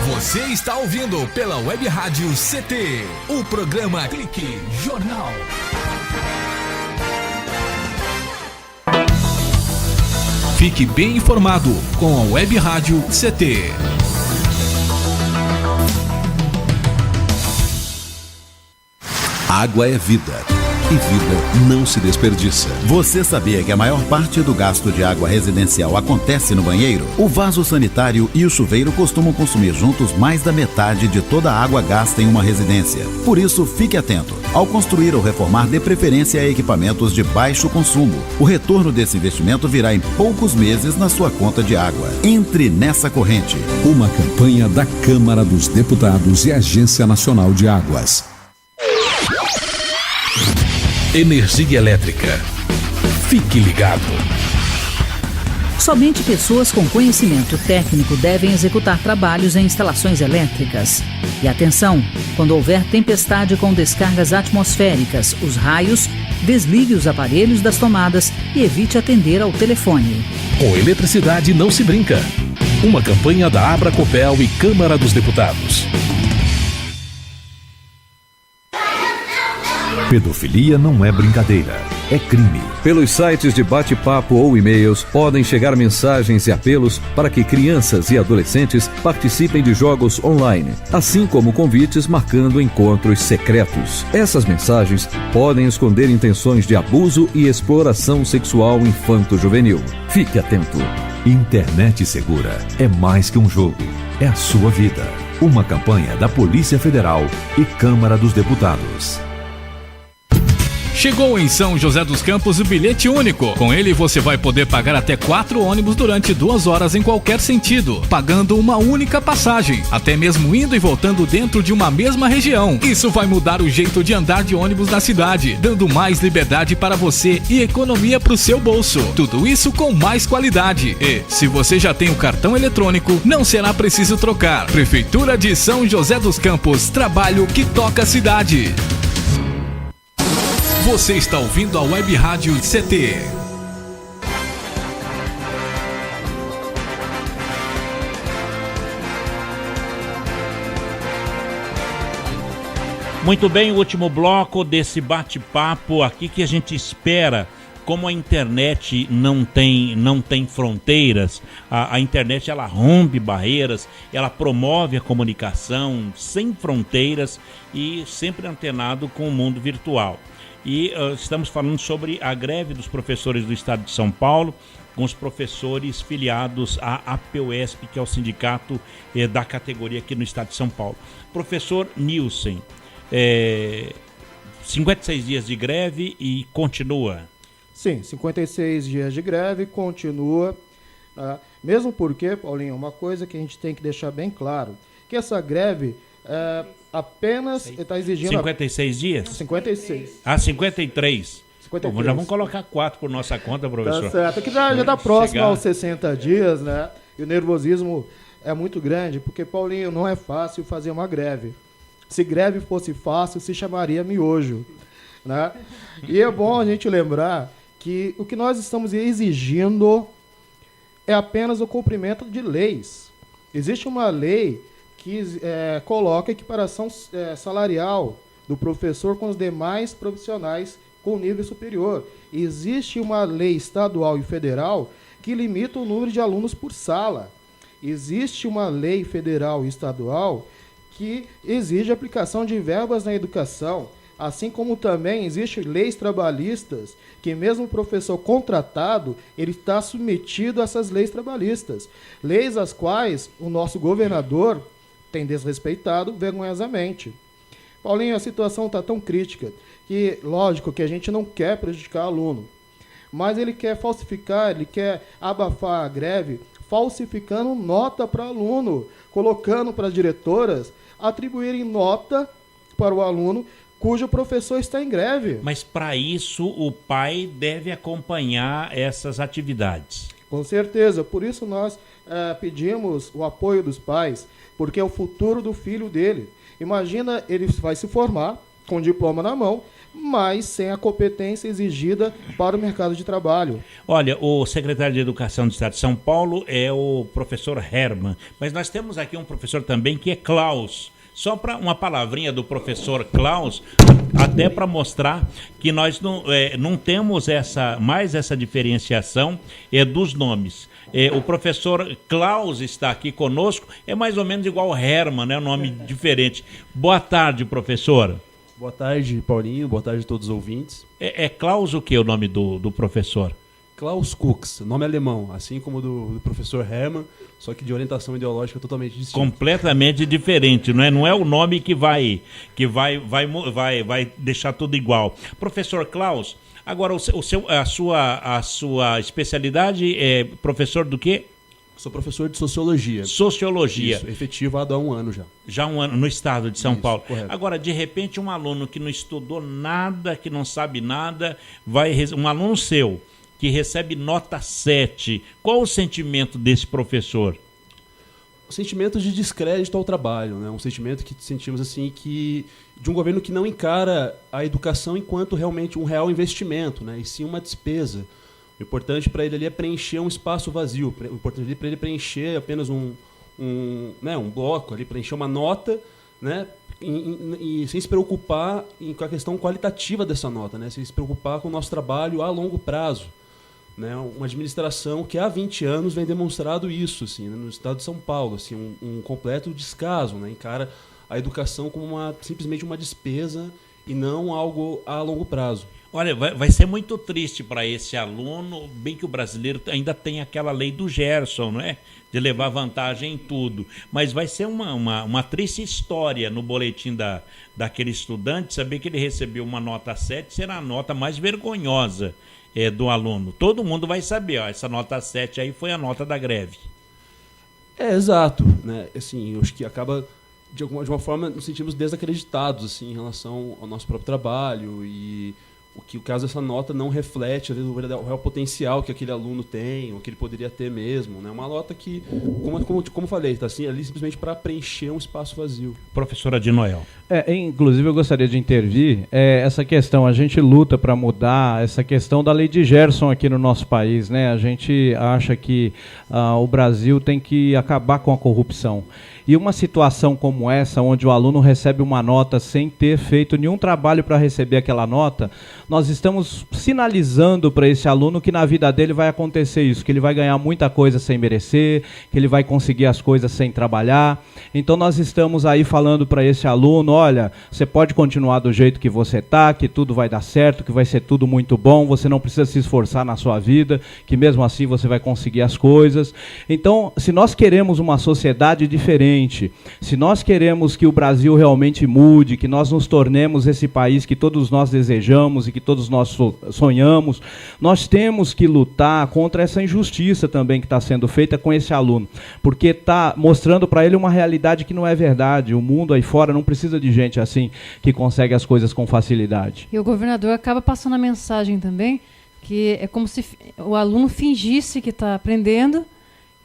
Speaker 1: Você está ouvindo pela Web Rádio CT, o programa Clique Jornal. Fique bem informado com a Web Rádio CT.
Speaker 16: Água é vida. E vida não se desperdiça. Você sabia que a maior parte do gasto de água residencial acontece no banheiro? O vaso sanitário e o chuveiro costumam consumir juntos mais da metade de toda a água gasta em uma residência. Por isso, fique atento. Ao construir ou reformar, dê preferência a equipamentos de baixo consumo. O retorno desse investimento virá em poucos meses na sua conta de água. Entre nessa corrente.
Speaker 6: Uma campanha da Câmara dos Deputados e Agência Nacional de Águas.
Speaker 13: Energia elétrica. Fique ligado.
Speaker 9: Somente pessoas com conhecimento técnico devem executar trabalhos em instalações elétricas. E atenção, quando houver tempestade com descargas atmosféricas, os raios, desligue os aparelhos das tomadas e evite atender ao telefone.
Speaker 13: Com eletricidade não se brinca. Uma campanha da Abracopel e Câmara dos Deputados.
Speaker 17: Pedofilia não é brincadeira, é crime.
Speaker 10: Pelos sites de bate-papo ou e-mails podem chegar mensagens e apelos para que crianças e adolescentes participem de jogos online, assim como convites marcando encontros secretos. Essas mensagens podem esconder intenções de abuso e exploração sexual infanto-juvenil. Fique atento.
Speaker 17: Internet segura é mais que um jogo, é a sua vida. Uma campanha da Polícia Federal e Câmara dos Deputados.
Speaker 1: Chegou em São José dos Campos o bilhete único. Com ele você vai poder pagar até 4 ônibus durante 2 horas em qualquer sentido, pagando uma única passagem, até mesmo indo e voltando dentro de uma mesma região. Isso vai mudar o jeito de andar de ônibus na cidade, dando mais liberdade para você e economia para o seu bolso. Tudo isso com mais qualidade. E, se você já tem o cartão eletrônico, não será preciso trocar. Prefeitura de São José dos Campos, trabalho que toca a cidade. Você está ouvindo a Web Rádio CT.
Speaker 2: Muito bem, o último bloco desse bate-papo aqui que a gente espera. Como a internet não tem fronteiras, a internet ela rompe barreiras, ela promove a comunicação sem fronteiras e sempre antenado com o mundo virtual. E estamos falando sobre a greve dos professores do estado de São Paulo, com os professores filiados à APUESP, que é o sindicato da categoria aqui no estado de São Paulo. Professor Nilson, 56 dias de greve e continua?
Speaker 4: Sim, 56 dias de greve, continua. Mesmo porque, Paulinho, uma coisa que a gente tem que deixar bem claro, que essa greve apenas está exigindo...
Speaker 2: 56 dias?
Speaker 4: 56.
Speaker 2: 53. 53. Bom, já vamos colocar 4 por nossa conta, professor.
Speaker 4: Tá certo, que já está próximo aos 60 dias, né? E o nervosismo é muito grande, porque, Paulinho, não é fácil fazer uma greve. Se greve fosse fácil, se chamaria miojo, né? E é bom a gente lembrar que o que nós estamos exigindo é apenas o cumprimento de leis. Existe uma lei que coloca a equiparação salarial do professor com os demais profissionais com nível superior. Existe uma lei estadual e federal que limita o número de alunos por sala. Existe uma lei federal e estadual que exige a aplicação de verbas na educação, assim como também existem leis trabalhistas que mesmo o professor contratado, ele está submetido a essas leis trabalhistas. Leis as quais o nosso governador tem desrespeitado vergonhosamente. Paulinho, a situação está tão crítica que, lógico, que a gente não quer prejudicar o aluno, mas ele quer falsificar, ele quer abafar a greve, falsificando nota para aluno, colocando para as diretoras atribuírem nota para o aluno cujo professor está em greve.
Speaker 2: Mas para isso o pai deve acompanhar essas atividades.
Speaker 4: Com certeza, por isso nós pedimos o apoio dos pais, porque é o futuro do filho dele. Imagina, ele vai se formar com diploma na mão, mas sem a competência exigida para o mercado de trabalho.
Speaker 2: Olha, o secretário de Educação do Estado de São Paulo é o professor Herman, mas nós temos aqui um professor também que é Klaus. Só para uma palavrinha do professor Klaus, até para mostrar que nós não temos mais essa diferenciação dos nomes. O professor Klaus está aqui conosco, é mais ou menos igual ao Herman, né? Um nome diferente. Boa tarde, professor.
Speaker 18: Boa tarde, Paulinho. Boa tarde a todos os ouvintes.
Speaker 2: É Klaus o que o nome do professor?
Speaker 18: Klaus Kux, nome alemão, assim como do professor Hermann, só que de orientação ideológica totalmente distinta.
Speaker 2: Completamente diferente, não é? Não é o nome que vai deixar tudo igual. Professor Klaus, agora a sua especialidade é professor do quê?
Speaker 18: Sou professor de Sociologia.
Speaker 2: Sociologia.
Speaker 18: Isso, efetivado há um ano já.
Speaker 2: Já um ano no estado de São Paulo.
Speaker 18: Correto.
Speaker 2: Agora, de repente, um aluno que não estudou nada, que não sabe nada, um aluno seu que recebe nota 7, qual o sentimento desse professor?
Speaker 18: O sentimento de descrédito ao trabalho, né? Um sentimento que sentimos assim de um governo que não encara a educação enquanto realmente um real investimento, né? E sim uma despesa. O importante para ele ali é preencher um espaço vazio. O importante para ele preencher apenas um bloco, ali, preencher uma nota, né? E sem se preocupar com a questão qualitativa dessa nota, né? Sem se preocupar com o nosso trabalho a longo prazo. Né? Uma administração que há 20 anos vem demonstrado isso, assim, né? No estado de São Paulo, assim, um completo descaso, né? Encara a educação como simplesmente uma despesa e não algo a longo prazo.
Speaker 2: Olha, vai ser muito triste para esse aluno, bem que o brasileiro ainda tem aquela lei do Gerson, não é? De levar vantagem em tudo. Mas vai ser uma triste história no boletim daquele estudante, saber que ele recebeu uma nota 7, será a nota mais vergonhosa do aluno. Todo mundo vai saber, essa nota 7 aí foi a nota da greve.
Speaker 18: Exato. Né? Assim, eu acho que acaba, de uma forma, nos sentimos desacreditados assim, em relação ao nosso próprio trabalho e o caso dessa nota não reflete o real potencial que aquele aluno tem, ou que ele poderia ter mesmo. Né? Uma nota que, como falei, está assim, ali simplesmente para preencher um espaço vazio.
Speaker 2: Professora de Noel.
Speaker 5: Inclusive, eu gostaria de intervir. Essa questão, a gente luta para mudar essa questão da lei de Gerson aqui no nosso país. Né? A gente acha que o Brasil tem que acabar com a corrupção. E uma situação como essa, onde o aluno recebe uma nota sem ter feito nenhum trabalho para receber aquela nota, nós estamos sinalizando para esse aluno que na vida dele vai acontecer isso, que ele vai ganhar muita coisa sem merecer, que ele vai conseguir as coisas sem trabalhar. Então nós estamos aí falando para esse aluno, olha, você pode continuar do jeito que você está, que tudo vai dar certo, que vai ser tudo muito bom, você não precisa se esforçar na sua vida, que mesmo assim você vai conseguir as coisas. Então, se nós queremos uma sociedade diferente, se nós queremos que o Brasil realmente mude, que nós nos tornemos esse país que todos nós desejamos e que todos nós sonhamos, nós temos que lutar contra essa injustiça também que está sendo feita com esse aluno, porque está mostrando para ele uma realidade que não é verdade. O mundo aí fora não precisa de gente assim que consegue as coisas com facilidade.
Speaker 11: E o governador acaba passando a mensagem também, que é como se o aluno fingisse que está aprendendo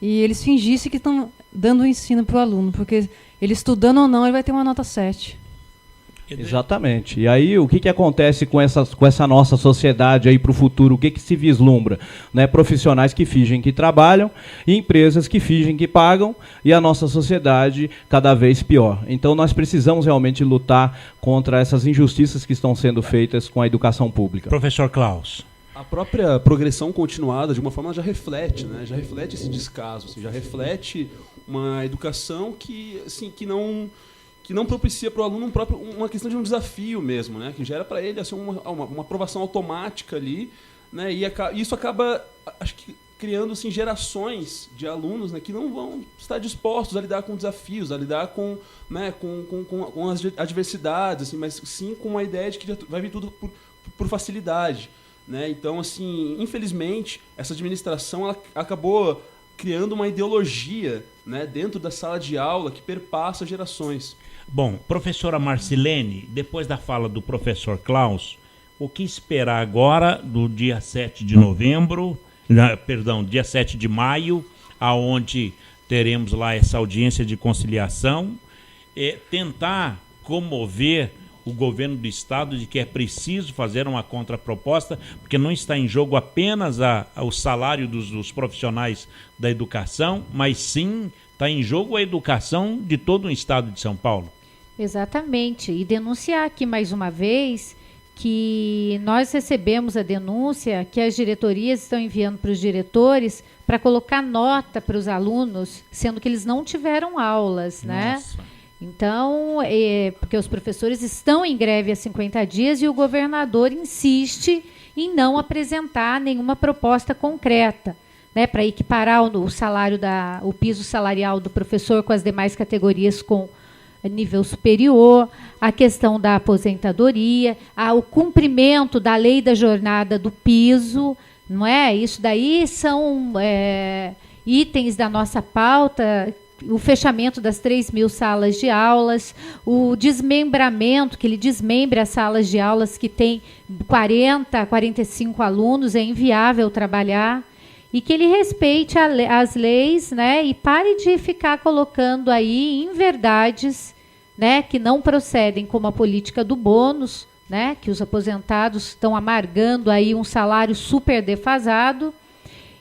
Speaker 11: e eles fingissem que estão dando o ensino para o aluno, porque ele estudando ou não, ele vai ter uma nota 7.
Speaker 5: Exatamente. E aí, o que acontece com essa nossa sociedade aí para o futuro? O que se vislumbra? Né? Profissionais que fingem que trabalham e empresas que fingem que pagam, e a nossa sociedade cada vez pior. Então, nós precisamos realmente lutar contra essas injustiças que estão sendo feitas com a educação pública.
Speaker 2: Professor Klaus.
Speaker 18: A própria progressão continuada, de uma forma, já reflete, né? Já reflete esse descaso, assim, já reflete uma educação que, assim, que não propicia para o aluno uma questão de um desafio mesmo, né? Que gera para ele assim, uma aprovação automática ali, né? E isso acaba, acho que, criando assim, gerações de alunos, né, que não vão estar dispostos a lidar com desafios, a lidar com, né, com as adversidades, assim, mas sim com a ideia de que vai vir tudo por facilidade. Né? Então, assim, infelizmente, essa administração ela acabou criando uma ideologia, né, dentro da sala de aula que perpassa gerações.
Speaker 2: Bom, professora Marcilene, depois da fala do professor Klaus, o que esperar agora do dia 7 de novembro, dia 7 de maio, aonde teremos lá essa audiência de conciliação, tentar comover o governo do estado de que é preciso fazer uma contraproposta, porque não está em jogo apenas o salário dos profissionais da educação, mas sim está em jogo a educação de todo o estado de São Paulo.
Speaker 3: Exatamente. E denunciar aqui mais uma vez que nós recebemos a denúncia que as diretorias estão enviando para os diretores para colocar nota para os alunos, sendo que eles não tiveram aulas, né? Então, porque os professores estão em greve há 50 dias e o governador insiste em não apresentar nenhuma proposta concreta, né, para equiparar o salário o piso salarial do professor com as demais categorias com nível superior, a questão da aposentadoria, o cumprimento da lei da jornada do piso, não é? Isso daí são itens da nossa pauta. O fechamento das 3.000 salas de aulas, o desmembramento, que ele desmembre as salas de aulas que tem 40, 45 alunos, é inviável trabalhar, e que ele respeite as leis, né, e pare de ficar colocando aí inverdades, né, que não procedem, como a política do bônus, né, que os aposentados estão amargando aí um salário super defasado.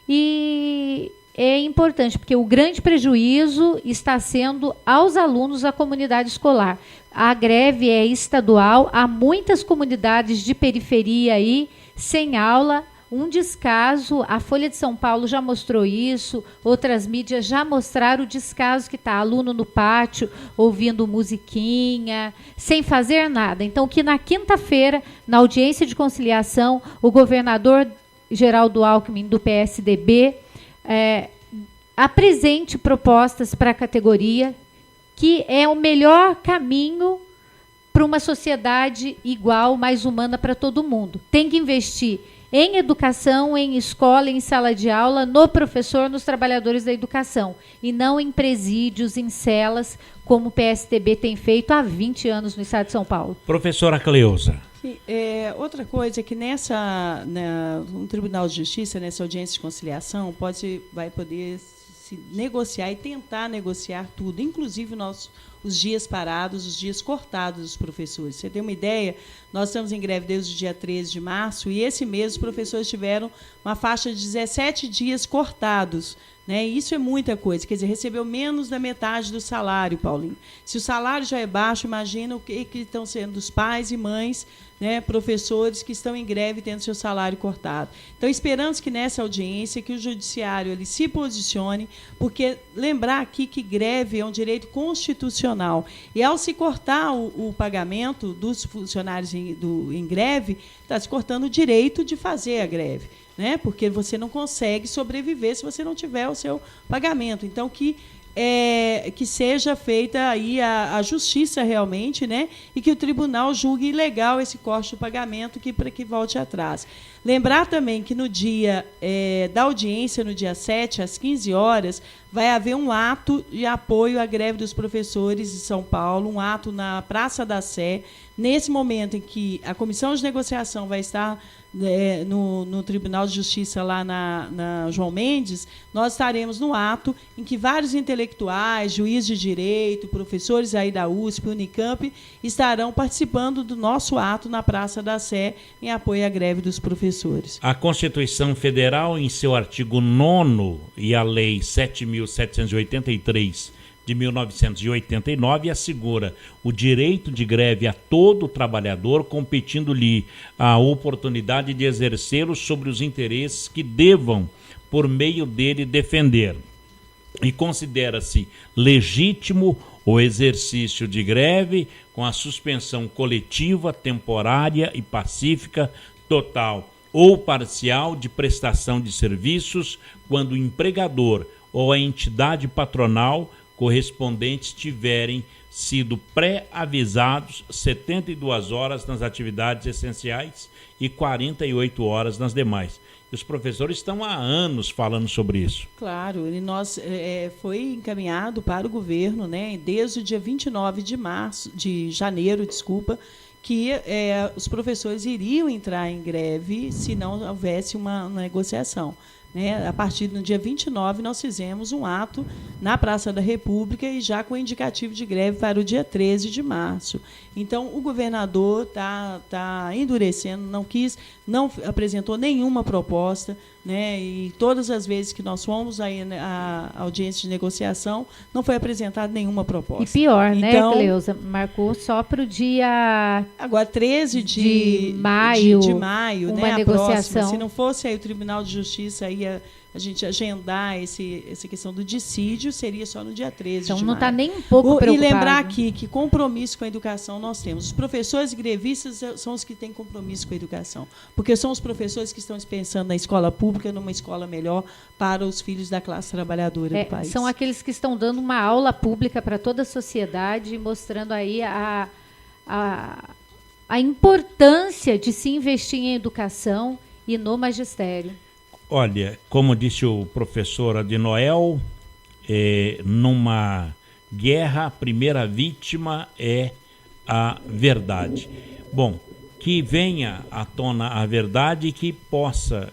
Speaker 3: E é importante, porque o grande prejuízo está sendo aos alunos da comunidade escolar. A greve é estadual, há muitas comunidades de periferia aí sem aula, um descaso. A Folha de São Paulo já mostrou isso, outras mídias já mostraram o descaso que está, aluno no pátio, ouvindo musiquinha, sem fazer nada. Então, que na quinta-feira, na audiência de conciliação, o governador Geraldo Alckmin, do PSDB, apresente propostas para a categoria, que é o melhor caminho para uma sociedade igual, mais humana para todo mundo. Tem que investir em educação, em escola, em sala de aula, no professor, nos trabalhadores da educação, e não em presídios, em celas, como o PSDB tem feito há 20 anos no estado de São Paulo.
Speaker 2: Professora Cleusa.
Speaker 15: Outra coisa é que no Tribunal de Justiça, nessa audiência de conciliação, vai poder se negociar e tentar negociar tudo, inclusive os dias parados, os dias cortados dos professores. Você tem uma ideia? Nós estamos em greve desde o dia 13 de março e esse mês os professores tiveram uma faixa de 17 dias cortados. Né? Isso é muita coisa, quer dizer, recebeu menos da metade do salário, Paulinho. Se o salário já é baixo, imagina o que estão sendo os pais e mães, né, professores que estão em greve tendo seu salário cortado. Então, esperamos que nessa audiência que o judiciário ele se posicione, porque lembrar aqui que greve é um direito constitucional. E ao se cortar o pagamento dos funcionários em greve, está se cortando o direito de fazer a greve. Né? Porque você não consegue sobreviver se você não tiver o seu pagamento. Então, que seja feita aí a justiça realmente, né? E que o tribunal julgue ilegal esse corte do pagamento para que volte atrás. Lembrar também que no dia da audiência, no dia 7, às 15 horas, vai haver um ato de apoio à greve dos professores de São Paulo, um ato na Praça da Sé, nesse momento em que a Comissão de Negociação vai estar no Tribunal de Justiça, lá na João Mendes. Nós estaremos no ato em que vários intelectuais, juízes de direito, professores aí da USP, Unicamp, estarão participando do nosso ato na Praça da Sé em apoio à greve dos professores.
Speaker 2: A Constituição Federal, em seu artigo 9º, e a Lei 7.783 de 1989, assegura o direito de greve a todo trabalhador, competindo-lhe a oportunidade de exercê-lo sobre os interesses que devam, por meio dele, defender. E considera-se legítimo o exercício de greve com a suspensão coletiva, temporária e pacífica, total ou parcial de prestação de serviços, quando o empregador ou a entidade patronal correspondentes tiverem sido pré-avisados 72 horas nas atividades essenciais e 48 horas nas demais. E os professores estão há anos falando sobre isso.
Speaker 15: Claro, foi encaminhado para o governo, né, desde o dia 29 de janeiro, que os professores iriam entrar em greve se não houvesse uma negociação. Né? A partir do dia 29, nós fizemos um ato na Praça da República e já com indicativo de greve para o dia 13 de março. Então, o governador está endurecendo, não apresentou nenhuma proposta, né? E todas as vezes que nós fomos aí à audiência de negociação, não foi apresentada nenhuma proposta.
Speaker 3: E pior, então, né, Cleusa? Marcou só para o dia...
Speaker 15: Agora, 13 de maio, uma né, negociação. Próxima. Se não fosse aí o Tribunal de Justiça aí a gente agendar essa questão do dissídio, seria só no dia 13
Speaker 3: então,
Speaker 15: de
Speaker 3: não
Speaker 15: maio.
Speaker 3: Está nem um pouco preocupado.
Speaker 15: E lembrar aqui que compromisso com a educação nós temos. Os professores e grevistas são os que têm compromisso com a educação, porque são os professores que estão pensando na escola pública, numa escola melhor para os filhos da classe trabalhadora do país.
Speaker 3: São aqueles que estão dando uma aula pública para toda a sociedade, mostrando aí a importância de se investir em educação e no magistério.
Speaker 2: Olha, como disse o professor Adinoel, numa guerra, a primeira vítima é a verdade. Bom, que venha à tona a verdade e que possa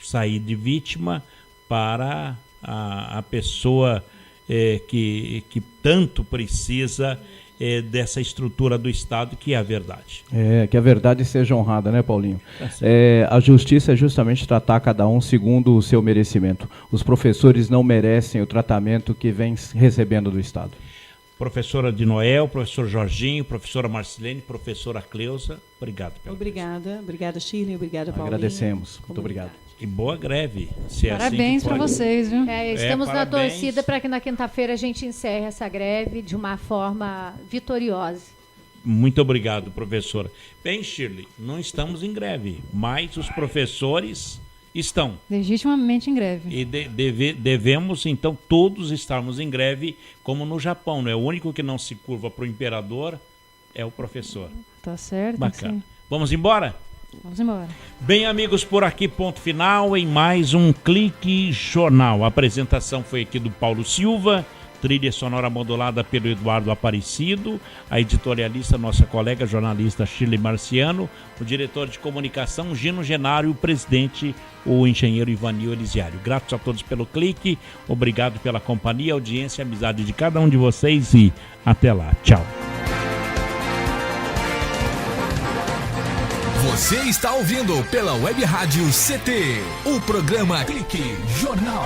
Speaker 2: sair de vítima para a pessoa que tanto precisa dessa estrutura do Estado, que é a verdade.
Speaker 5: Que a verdade seja honrada, né, Paulinho? A justiça é justamente tratar cada um segundo o seu merecimento. Os professores não merecem o tratamento que vem recebendo do Estado.
Speaker 2: Professora Adinoel, professor Jorginho, professora Marcilene, professora Cleusa, obrigado.
Speaker 15: Obrigada Shirley, obrigada Paulinho.
Speaker 5: Agradecemos, muito obrigado.
Speaker 2: E boa greve.
Speaker 11: Parabéns para vocês, viu?
Speaker 3: Estamos na torcida para que na quinta-feira a gente encerre essa greve de uma forma vitoriosa.
Speaker 2: Muito obrigado, professora. Bem, Shirley, não estamos em greve, mas os professores estão.
Speaker 11: Legitimamente em greve.
Speaker 2: E devemos, então, todos estarmos em greve, como no Japão, né? O único que não se curva para o imperador é o professor.
Speaker 11: Tá certo.
Speaker 2: Bacana.
Speaker 11: Sim.
Speaker 2: Vamos embora?
Speaker 11: Vamos embora.
Speaker 2: Bem, amigos, por aqui, ponto final em mais um Clique Jornal. A apresentação foi aqui do Paulo Silva, trilha sonora modulada pelo Eduardo Aparecido, a editorialista, nossa colega jornalista Shirley Marciano, o diretor de comunicação Gino Genário e o presidente, o engenheiro Ivanil Elisiário. Gratos a todos pelo clique, obrigado pela companhia, audiência e amizade de cada um de vocês e até lá. Tchau.
Speaker 1: Você está ouvindo pela Web Rádio CT, o programa Clique Jornal.